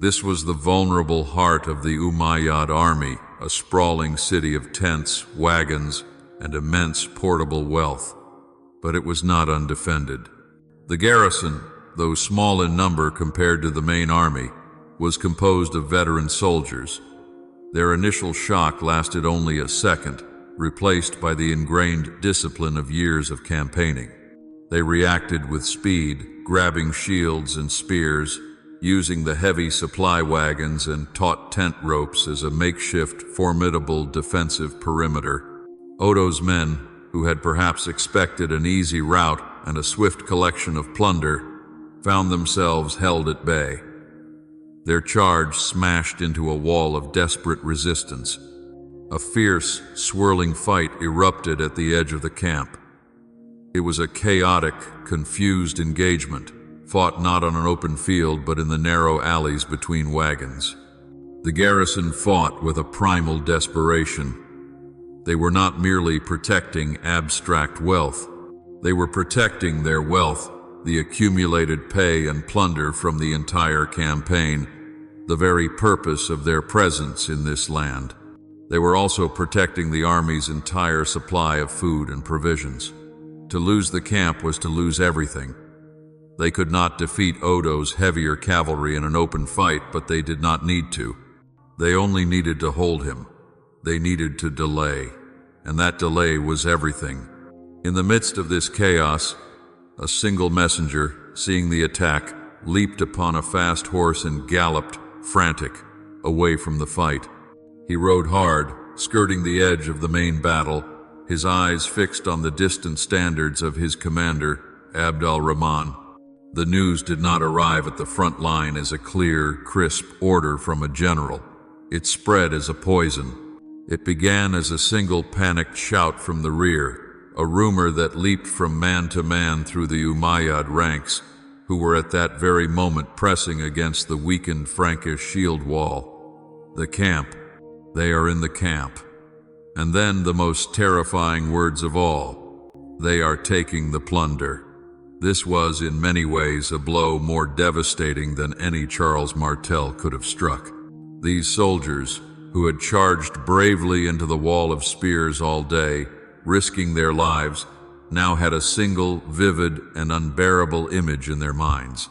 This was the vulnerable heart of the Umayyad army, a sprawling city of tents, wagons, and immense portable wealth. But it was not undefended. The garrison, though small in number compared to the main army, was composed of veteran soldiers. Their initial shock lasted only a second, replaced by the ingrained discipline of years of campaigning. They reacted with speed, grabbing shields and spears, using the heavy supply wagons and taut tent ropes as a makeshift, formidable defensive perimeter. Odo's men, who had perhaps expected an easy rout and a swift collection of plunder, found themselves held at bay. Their charge smashed into a wall of desperate resistance. A fierce, swirling fight erupted at the edge of the camp. It was a chaotic, confused engagement, fought not on an open field but in the narrow alleys between wagons. The garrison fought with a primal desperation. They were not merely protecting abstract wealth. They were protecting their wealth, the accumulated pay and plunder from the entire campaign, the very purpose of their presence in this land. They were also protecting the army's entire supply of food and provisions. To lose the camp was to lose everything. They could not defeat Odo's heavier cavalry in an open fight, but they did not need to. They only needed to hold him. They needed to delay, and that delay was everything. In the midst of this chaos, a single messenger, seeing the attack, leaped upon a fast horse and galloped, frantic, away from the fight. He rode hard, skirting the edge of the main battle, his eyes fixed on the distant standards of his commander, Abd al-Rahman. The news did not arrive at the front line as a clear, crisp order from a general. It spread as a poison. It began as a single panicked shout from the rear, a rumor that leaped from man to man through the Umayyad ranks, who were at that very moment pressing against the weakened Frankish shield wall. The camp. They are in the camp. And then the most terrifying words of all. They are taking the plunder. This was in many ways a blow more devastating than any Charles Martel could have struck. These soldiers, who had charged bravely into the wall of spears all day, risking their lives, now had a single, vivid, and unbearable image in their minds.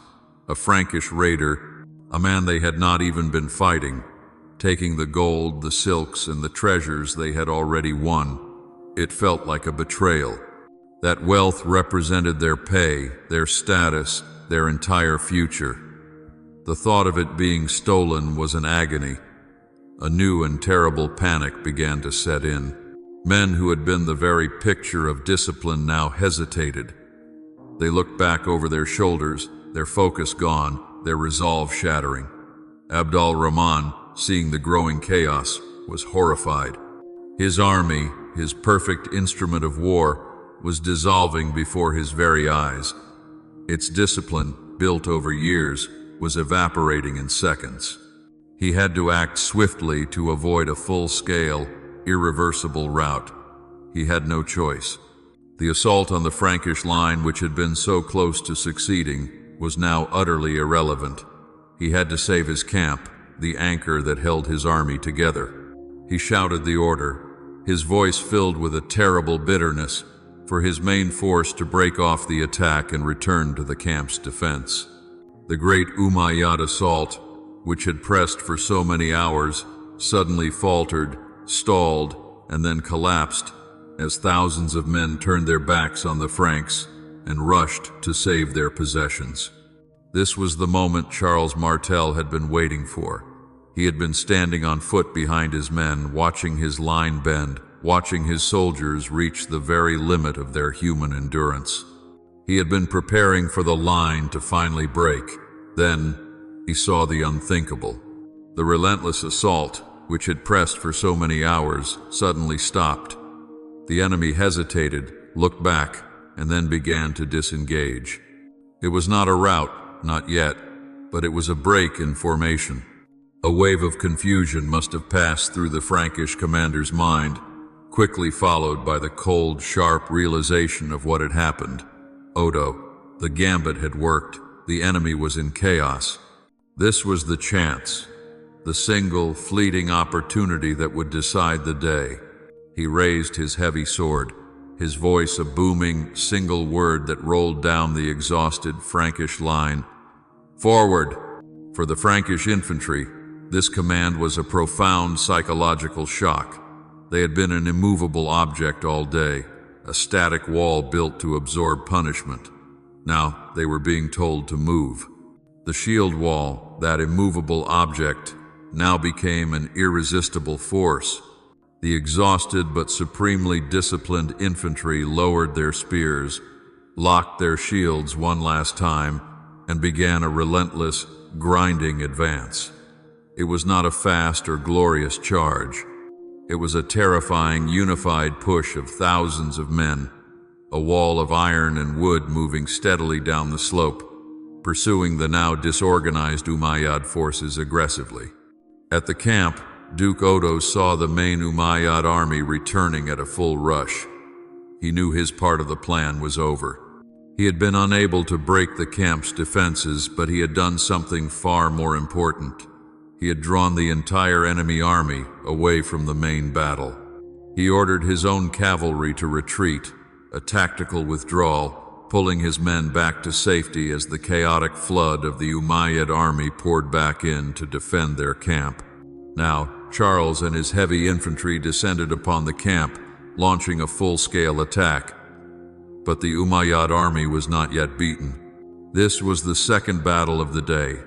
A Frankish raider, a man they had not even been fighting, taking the gold, the silks, and the treasures they had already won. It felt like a betrayal. That wealth represented their pay, their status, their entire future. The thought of it being stolen was an agony. A new and terrible panic began to set in. Men who had been the very picture of discipline now hesitated. They looked back over their shoulders, their focus gone, their resolve shattering. Abd al-Rahman, seeing the growing chaos, was horrified. His army, his perfect instrument of war, was dissolving before his very eyes. Its discipline, built over years, was evaporating in seconds. He had to act swiftly to avoid a full-scale, irreversible rout. He had no choice. The assault on the Frankish line, which had been so close to succeeding, was now utterly irrelevant. He had to save his camp, the anchor that held his army together. He shouted the order, his voice filled with a terrible bitterness, for his main force to break off the attack and return to the camp's defense. The great Umayyad assault, which had pressed for so many hours, suddenly faltered, stalled, and then collapsed as thousands of men turned their backs on the Franks and rushed to save their possessions. This was the moment Charles Martel had been waiting for. He had been standing on foot behind his men, watching his line bend, watching his soldiers reach the very limit of their human endurance. He had been preparing for the line to finally break. Then he saw the unthinkable. The relentless assault, which had pressed for so many hours, suddenly stopped. The enemy hesitated, looked back, and then began to disengage. It was not a rout, not yet, but it was a break in formation. A wave of confusion must have passed through the Frankish commander's mind, quickly followed by the cold, sharp realization of what had happened. Odo, the gambit had worked. The enemy was in chaos. This was the chance, the single, fleeting opportunity that would decide the day. He raised his heavy sword, his voice a booming, single word that rolled down the exhausted Frankish line. Forward! For the Frankish infantry, this command was a profound psychological shock. They had been an immovable object all day, a static wall built to absorb punishment. Now they were being told to move. The shield wall, that immovable object, now became an irresistible force. The exhausted but supremely disciplined infantry lowered their spears, locked their shields one last time, and began a relentless, grinding advance. It was not a fast or glorious charge. It was a terrifying, unified push of thousands of men, a wall of iron and wood moving steadily down the slope, pursuing the now disorganized Umayyad forces aggressively. At the camp, Duke Odo saw the main Umayyad army returning at a full rush. He knew his part of the plan was over. He had been unable to break the camp's defenses, but he had done something far more important. He had drawn the entire enemy army away from the main battle. He ordered his own cavalry to retreat, a tactical withdrawal, pulling his men back to safety as the chaotic flood of the Umayyad army poured back in to defend their camp. Now, Charles and his heavy infantry descended upon the camp, launching a full-scale attack. But the Umayyad army was not yet beaten. This was the second battle of the day,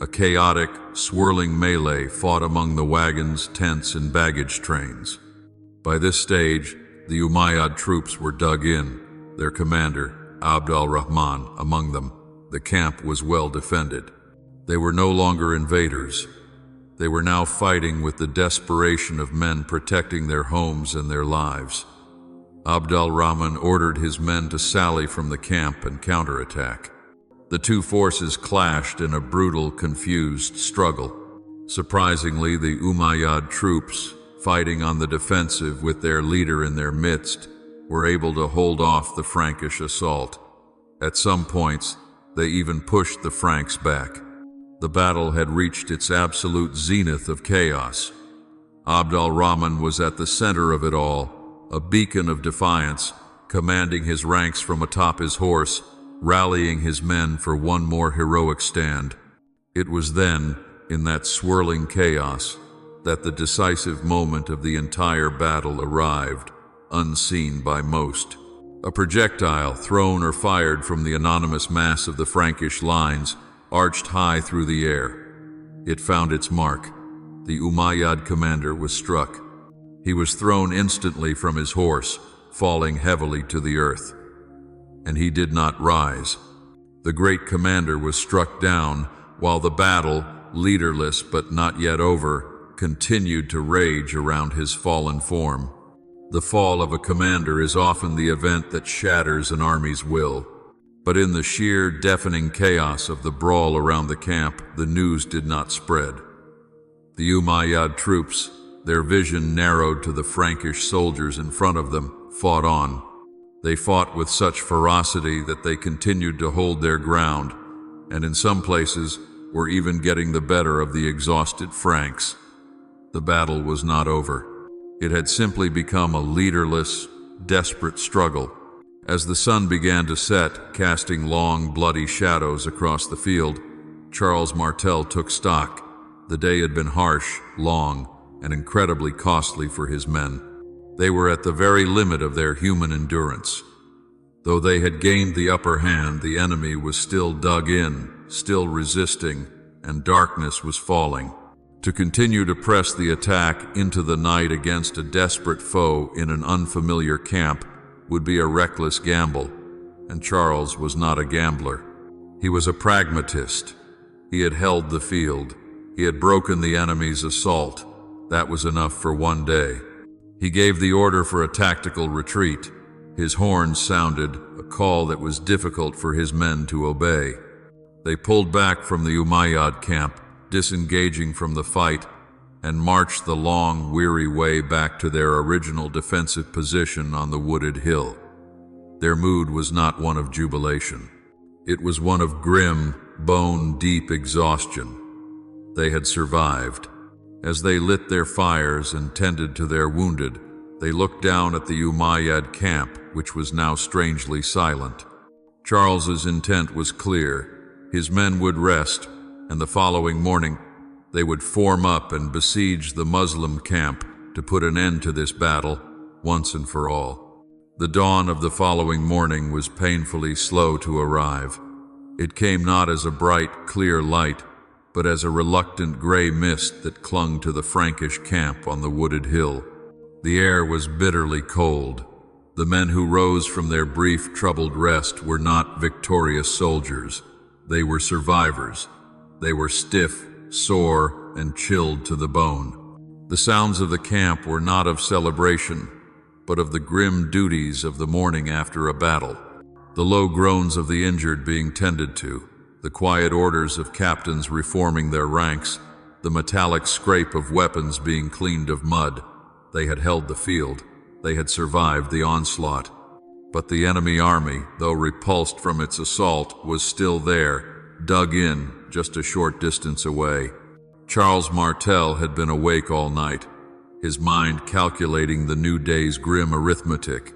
a chaotic, swirling melee fought among the wagons, tents, and baggage trains. By this stage, the Umayyad troops were dug in, their commander, Abd al-Rahman, among them. The camp was well defended. They were no longer invaders. They were now fighting with the desperation of men protecting their homes and their lives. Abd al-Rahman ordered his men to sally from the camp and counterattack. The two forces clashed in a brutal, confused struggle. Surprisingly, the Umayyad troops, fighting on the defensive with their leader in their midst, were able to hold off the Frankish assault. At some points, they even pushed the Franks back. The battle had reached its absolute zenith of chaos. Abd al-Rahman was at the center of it all, a beacon of defiance, commanding his ranks from atop his horse, rallying his men for one more heroic stand. It was then, in that swirling chaos, that the decisive moment of the entire battle arrived, unseen by most. A projectile, thrown or fired from the anonymous mass of the Frankish lines, arched high through the air. It found its mark. The Umayyad commander was struck. He was thrown instantly from his horse, falling heavily to the earth. And he did not rise. The great commander was struck down, while the battle, leaderless but not yet over, continued to rage around his fallen form. The fall of a commander is often the event that shatters an army's will. But in the sheer, deafening chaos of the brawl around the camp, the news did not spread. The Umayyad troops, their vision narrowed to the Frankish soldiers in front of them, fought on. They fought with such ferocity that they continued to hold their ground, and in some places were even getting the better of the exhausted Franks. The battle was not over. It had simply become a leaderless, desperate struggle. As the sun began to set, casting long, bloody shadows across the field, Charles Martel took stock. The day had been harsh, long, and incredibly costly for his men. They were at the very limit of their human endurance. Though they had gained the upper hand, the enemy was still dug in, still resisting, and darkness was falling. To continue to press the attack into the night against a desperate foe in an unfamiliar camp would be a reckless gamble, and Charles was not a gambler. He was a pragmatist. He had held the field. He had broken the enemy's assault. That was enough for one day. He gave the order for a tactical retreat. His horns sounded, a call that was difficult for his men to obey. They pulled back from the Umayyad camp, disengaging from the fight, and marched the long, weary way back to their original defensive position on the wooded hill. Their mood was not one of jubilation. It was one of grim, bone-deep exhaustion. They had survived. As they lit their fires and tended to their wounded, they looked down at the Umayyad camp, which was now strangely silent. Charles's intent was clear. His men would rest, and the following morning they would form up and besiege the Muslim camp to put an end to this battle once and for all. The dawn of the following morning was painfully slow to arrive. It came not as a bright, clear light, but as a reluctant gray mist that clung to the Frankish camp on the wooded hill. The air was bitterly cold. The men who rose from their brief, troubled rest were not victorious soldiers. They were survivors. They were stiff, sore, and chilled to the bone. The sounds of the camp were not of celebration, but of the grim duties of the morning after a battle. The low groans of the injured being tended to, the quiet orders of captains reforming their ranks, the metallic scrape of weapons being cleaned of mud. They had held the field. They had survived the onslaught. But the enemy army, though repulsed from its assault, was still there, dug in just a short distance away. Charles Martel had been awake all night, his mind calculating the new day's grim arithmetic.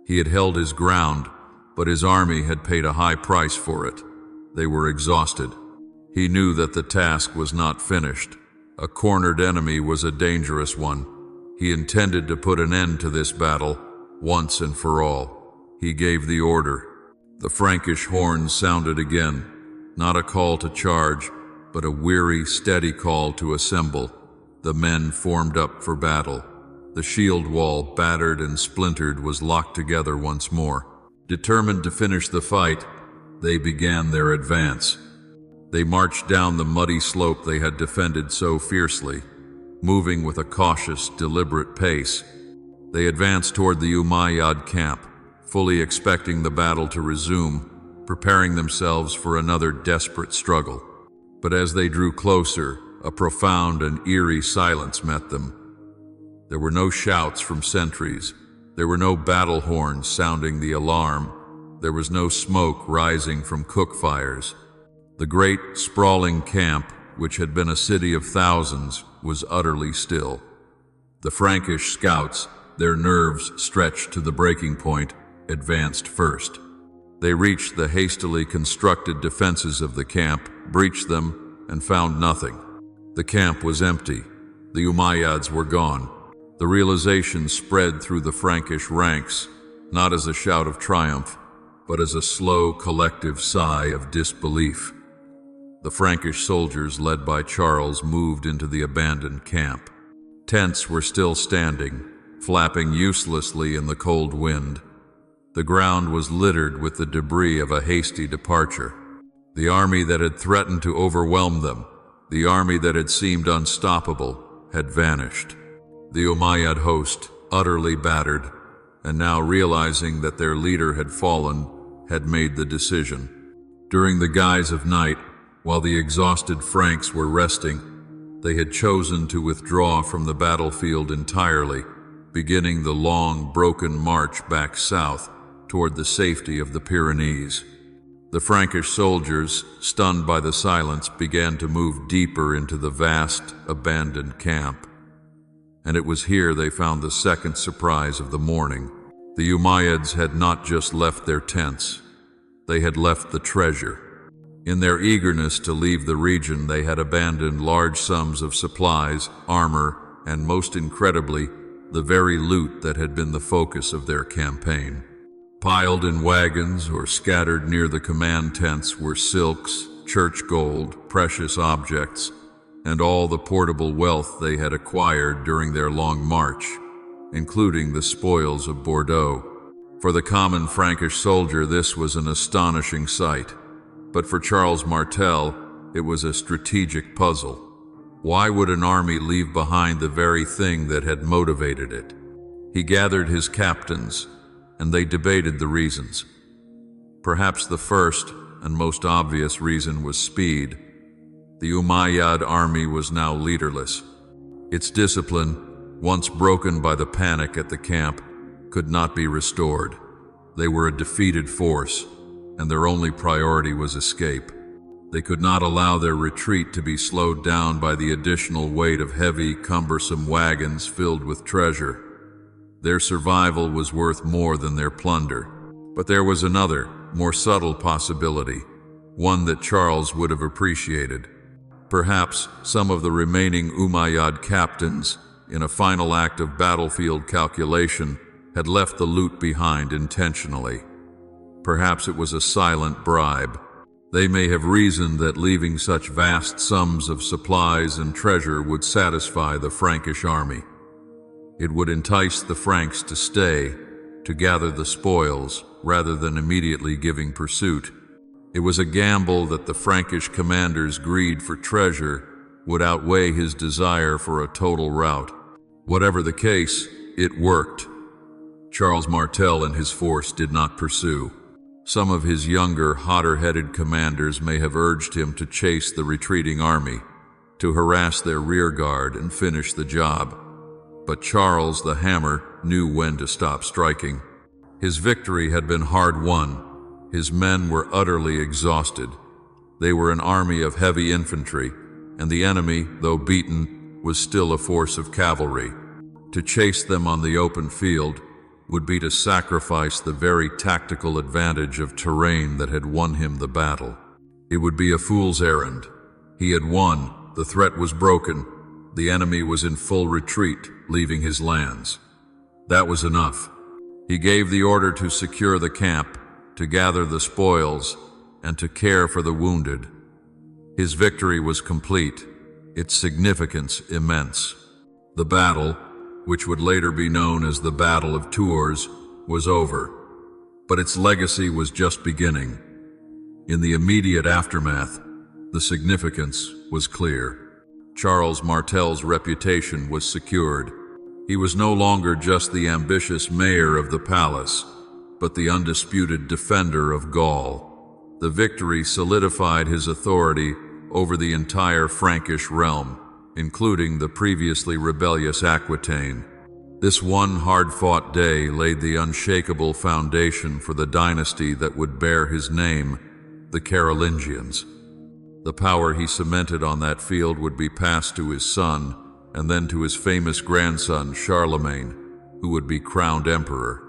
He had held his ground, but his army had paid a high price for it. They were exhausted. He knew that the task was not finished. A cornered enemy was a dangerous one. He intended to put an end to this battle, once and for all. He gave the order. The Frankish horns sounded again, not a call to charge, but a weary, steady call to assemble. The men formed up for battle. The shield wall, battered and splintered, was locked together once more. Determined to finish the fight, they began their advance. They marched down the muddy slope they had defended so fiercely, moving with a cautious, deliberate pace. They advanced toward the Umayyad camp, fully expecting the battle to resume, preparing themselves for another desperate struggle. But as they drew closer, a profound and eerie silence met them. There were no shouts from sentries. There were no battle horns sounding the alarm. There was no smoke rising from cook fires. The great, sprawling camp, which had been a city of thousands, was utterly still. The Frankish scouts, their nerves stretched to the breaking point, advanced first. They reached the hastily constructed defenses of the camp, breached them, and found nothing. The camp was empty. The Umayyads were gone. The realization spread through the Frankish ranks, not as a shout of triumph, but as a slow, collective sigh of disbelief. The Frankish soldiers, led by Charles, moved into the abandoned camp. Tents were still standing, flapping uselessly in the cold wind. The ground was littered with the debris of a hasty departure. The army that had threatened to overwhelm them, the army that had seemed unstoppable, had vanished. The Umayyad host, utterly battered, and now realizing that their leader had fallen, had made the decision. During the guise of night, while the exhausted Franks were resting, they had chosen to withdraw from the battlefield entirely, beginning the long, broken march back south toward the safety of the Pyrenees. The Frankish soldiers, stunned by the silence, began to move deeper into the vast, abandoned camp. And it was here they found the second surprise of the morning. The Umayyads had not just left their tents, they had left the treasure. In their eagerness to leave the region, they had abandoned large sums of supplies, armor, and most incredibly, the very loot that had been the focus of their campaign. Piled in wagons or scattered near the command tents were silks, church gold, precious objects, and all the portable wealth they had acquired during their long march, including the spoils of Bordeaux. For the common Frankish soldier, this was an astonishing sight. But for Charles Martel, it was a strategic puzzle. Why would an army leave behind the very thing that had motivated it? He gathered his captains, and they debated the reasons. Perhaps the first and most obvious reason was speed. The Umayyad army was now leaderless. Its discipline, once broken by the panic at the camp, could not be restored. They were a defeated force, and their only priority was escape. They could not allow their retreat to be slowed down by the additional weight of heavy, cumbersome wagons filled with treasure. Their survival was worth more than their plunder. But there was another, more subtle possibility, one that Charles would have appreciated. Perhaps some of the remaining Umayyad captains, in a final act of battlefield calculation, had left the loot behind intentionally. Perhaps it was a silent bribe. They may have reasoned that leaving such vast sums of supplies and treasure would satisfy the Frankish army. It would entice the Franks to stay, to gather the spoils, rather than immediately giving pursuit. It was a gamble that the Frankish commander's greed for treasure would outweigh his desire for a total rout. Whatever the case, it worked. Charles Martel and his force did not pursue. Some of his younger, hotter-headed commanders may have urged him to chase the retreating army, to harass their rear guard and finish the job. But Charles the Hammer knew when to stop striking. His victory had been hard won. His men were utterly exhausted. They were an army of heavy infantry, and the enemy, though beaten, was still a force of cavalry. To chase them on the open field would be to sacrifice the very tactical advantage of terrain that had won him the battle. It would be a fool's errand. He had won, the threat was broken, the enemy was in full retreat, leaving his lands. That was enough. He gave the order to secure the camp, to gather the spoils, and to care for the wounded. His victory was complete, its significance immense. The battle, which would later be known as the Battle of Tours, was over, but its legacy was just beginning. In the immediate aftermath, the significance was clear. Charles Martel's reputation was secured. He was no longer just the ambitious mayor of the palace, but the undisputed defender of Gaul. The victory solidified his authority over the entire Frankish realm, including the previously rebellious Aquitaine. This one hard-fought day laid the unshakable foundation for the dynasty that would bear his name, the Carolingians. The power he cemented on that field would be passed to his son, and then to his famous grandson, Charlemagne, who would be crowned emperor.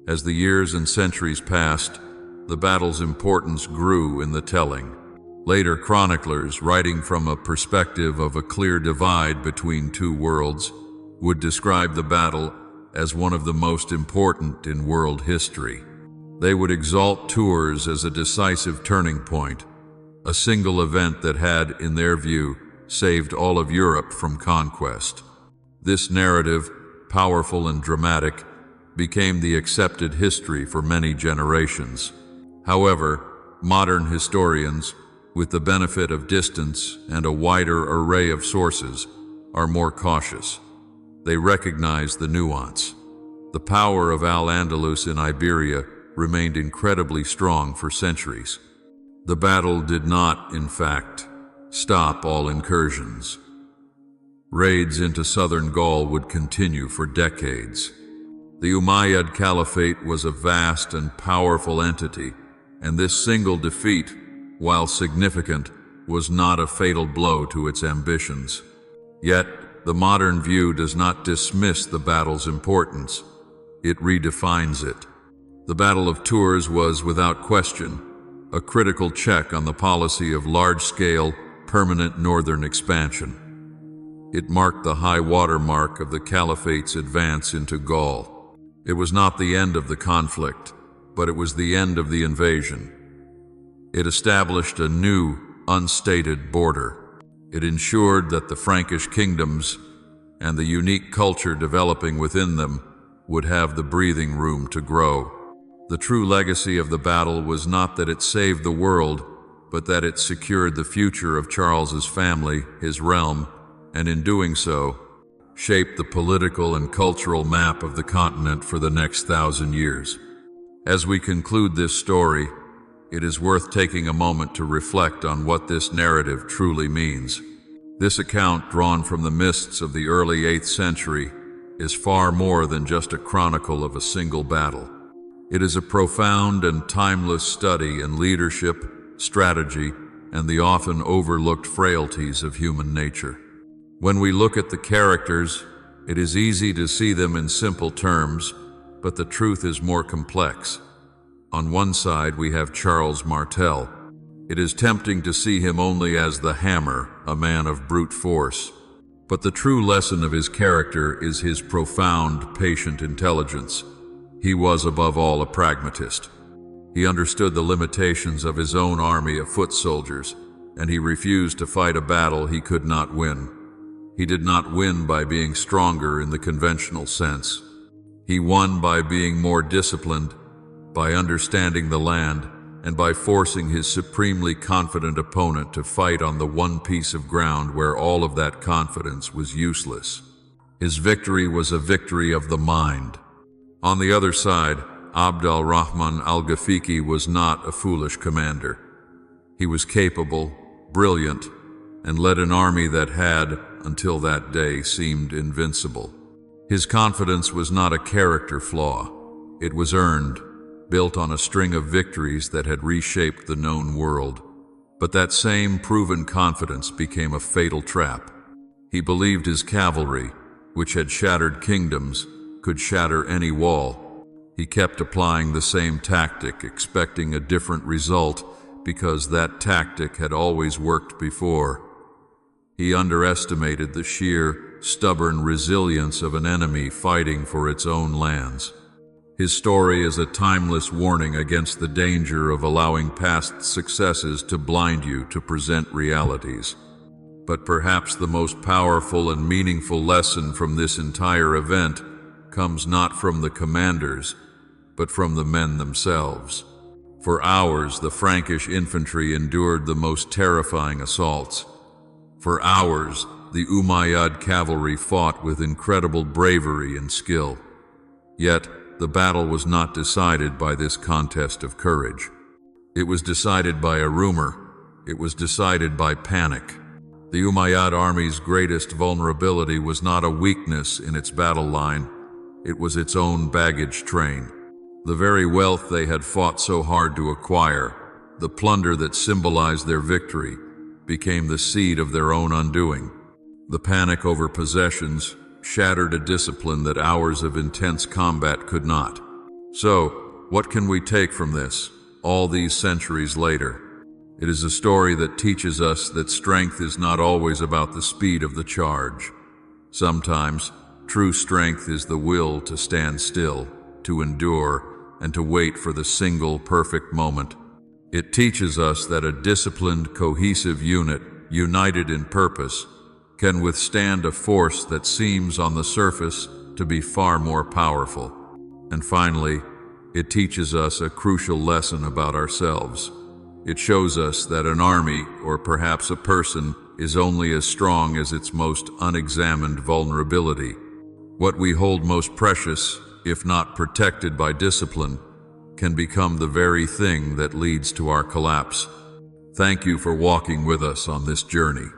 As the years and centuries passed, the battle's importance grew in the telling. Later chroniclers, writing from a perspective of a clear divide between two worlds, would describe the battle as one of the most important in world history. They would exalt Tours as a decisive turning point, a single event that had, in their view, saved all of Europe from conquest. This narrative, powerful and dramatic, became the accepted history for many generations. However, modern historians, with the benefit of distance and a wider array of sources, are more cautious. They recognize the nuance. The power of Al-Andalus in Iberia remained incredibly strong for centuries. The battle did not, in fact, stop all incursions. Raids into southern Gaul would continue for decades. The Umayyad Caliphate was a vast and powerful entity, and this single defeat, while significant, was not a fatal blow to its ambitions. Yet, the modern view does not dismiss the battle's importance. It redefines it. The Battle of Tours was, without question, a critical check on the policy of large-scale, permanent northern expansion. It marked the high water mark of the Caliphate's advance into Gaul. It was not the end of the conflict, but it was the end of the invasion. It established a new, unstated border. It ensured that the Frankish kingdoms and the unique culture developing within them would have the breathing room to grow. The true legacy of the battle was not that it saved the world, but that it secured the future of Charles's family, his realm, and in doing so, shaped the political and cultural map of the continent for the next 1,000 years. As we conclude this story, it is worth taking a moment to reflect on what this narrative truly means. This account, drawn from the mists of the early 8th century, is far more than just a chronicle of a single battle. It is a profound and timeless study in leadership, strategy, and the often overlooked frailties of human nature. When we look at the characters, it is easy to see them in simple terms, but the truth is more complex. On one side, we have Charles Martel. It is tempting to see him only as the Hammer, a man of brute force. But the true lesson of his character is his profound, patient intelligence. He was, above all, a pragmatist. He understood the limitations of his own army of foot soldiers, and he refused to fight a battle he could not win. He did not win by being stronger in the conventional sense. He won by being more disciplined, by understanding the land, and by forcing his supremely confident opponent to fight on the one piece of ground where all of that confidence was useless. His victory was a victory of the mind. On the other side, Abd al-Rahman al-Ghafiqi was not a foolish commander. He was capable, brilliant, and led an army that had, until that day, seemed invincible. His confidence was not a character flaw. It was earned, built on a string of victories that had reshaped the known world. But that same proven confidence became a fatal trap. He believed his cavalry, which had shattered kingdoms, could shatter any wall. He kept applying the same tactic, expecting a different result because that tactic had always worked before. He underestimated the sheer, stubborn resilience of an enemy fighting for its own lands. His story is a timeless warning against the danger of allowing past successes to blind you to present realities. But perhaps the most powerful and meaningful lesson from this entire event comes not from the commanders, but from the men themselves. For hours, the Frankish infantry endured the most terrifying assaults. For hours, the Umayyad cavalry fought with incredible bravery and skill. Yet, the battle was not decided by this contest of courage. It was decided by a rumor. It was decided by panic. The Umayyad army's greatest vulnerability was not a weakness in its battle line. It was its own baggage train. The very wealth they had fought so hard to acquire, the plunder that symbolized their victory, became the seed of their own undoing. The panic over possessions shattered a discipline that hours of intense combat could not. So, what can we take from this, all these centuries later? It is a story that teaches us that strength is not always about the speed of the charge. Sometimes, true strength is the will to stand still, to endure, and to wait for the single perfect moment. It teaches us that a disciplined, cohesive unit, united in purpose, can withstand a force that seems on the surface to be far more powerful. And finally, it teaches us a crucial lesson about ourselves. It shows us that an army, or perhaps a person, is only as strong as its most unexamined vulnerability. What we hold most precious, if not protected by discipline, can become the very thing that leads to our collapse. Thank you for walking with us on this journey.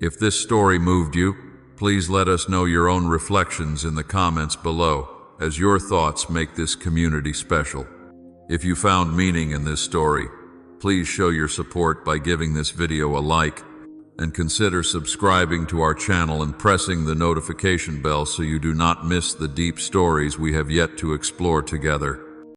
If this story moved you, please let us know your own reflections in the comments below, as your thoughts make this community special. If you found meaning in this story, please show your support by giving this video a like, and consider subscribing to our channel and pressing the notification bell so you do not miss the deep stories we have yet to explore together.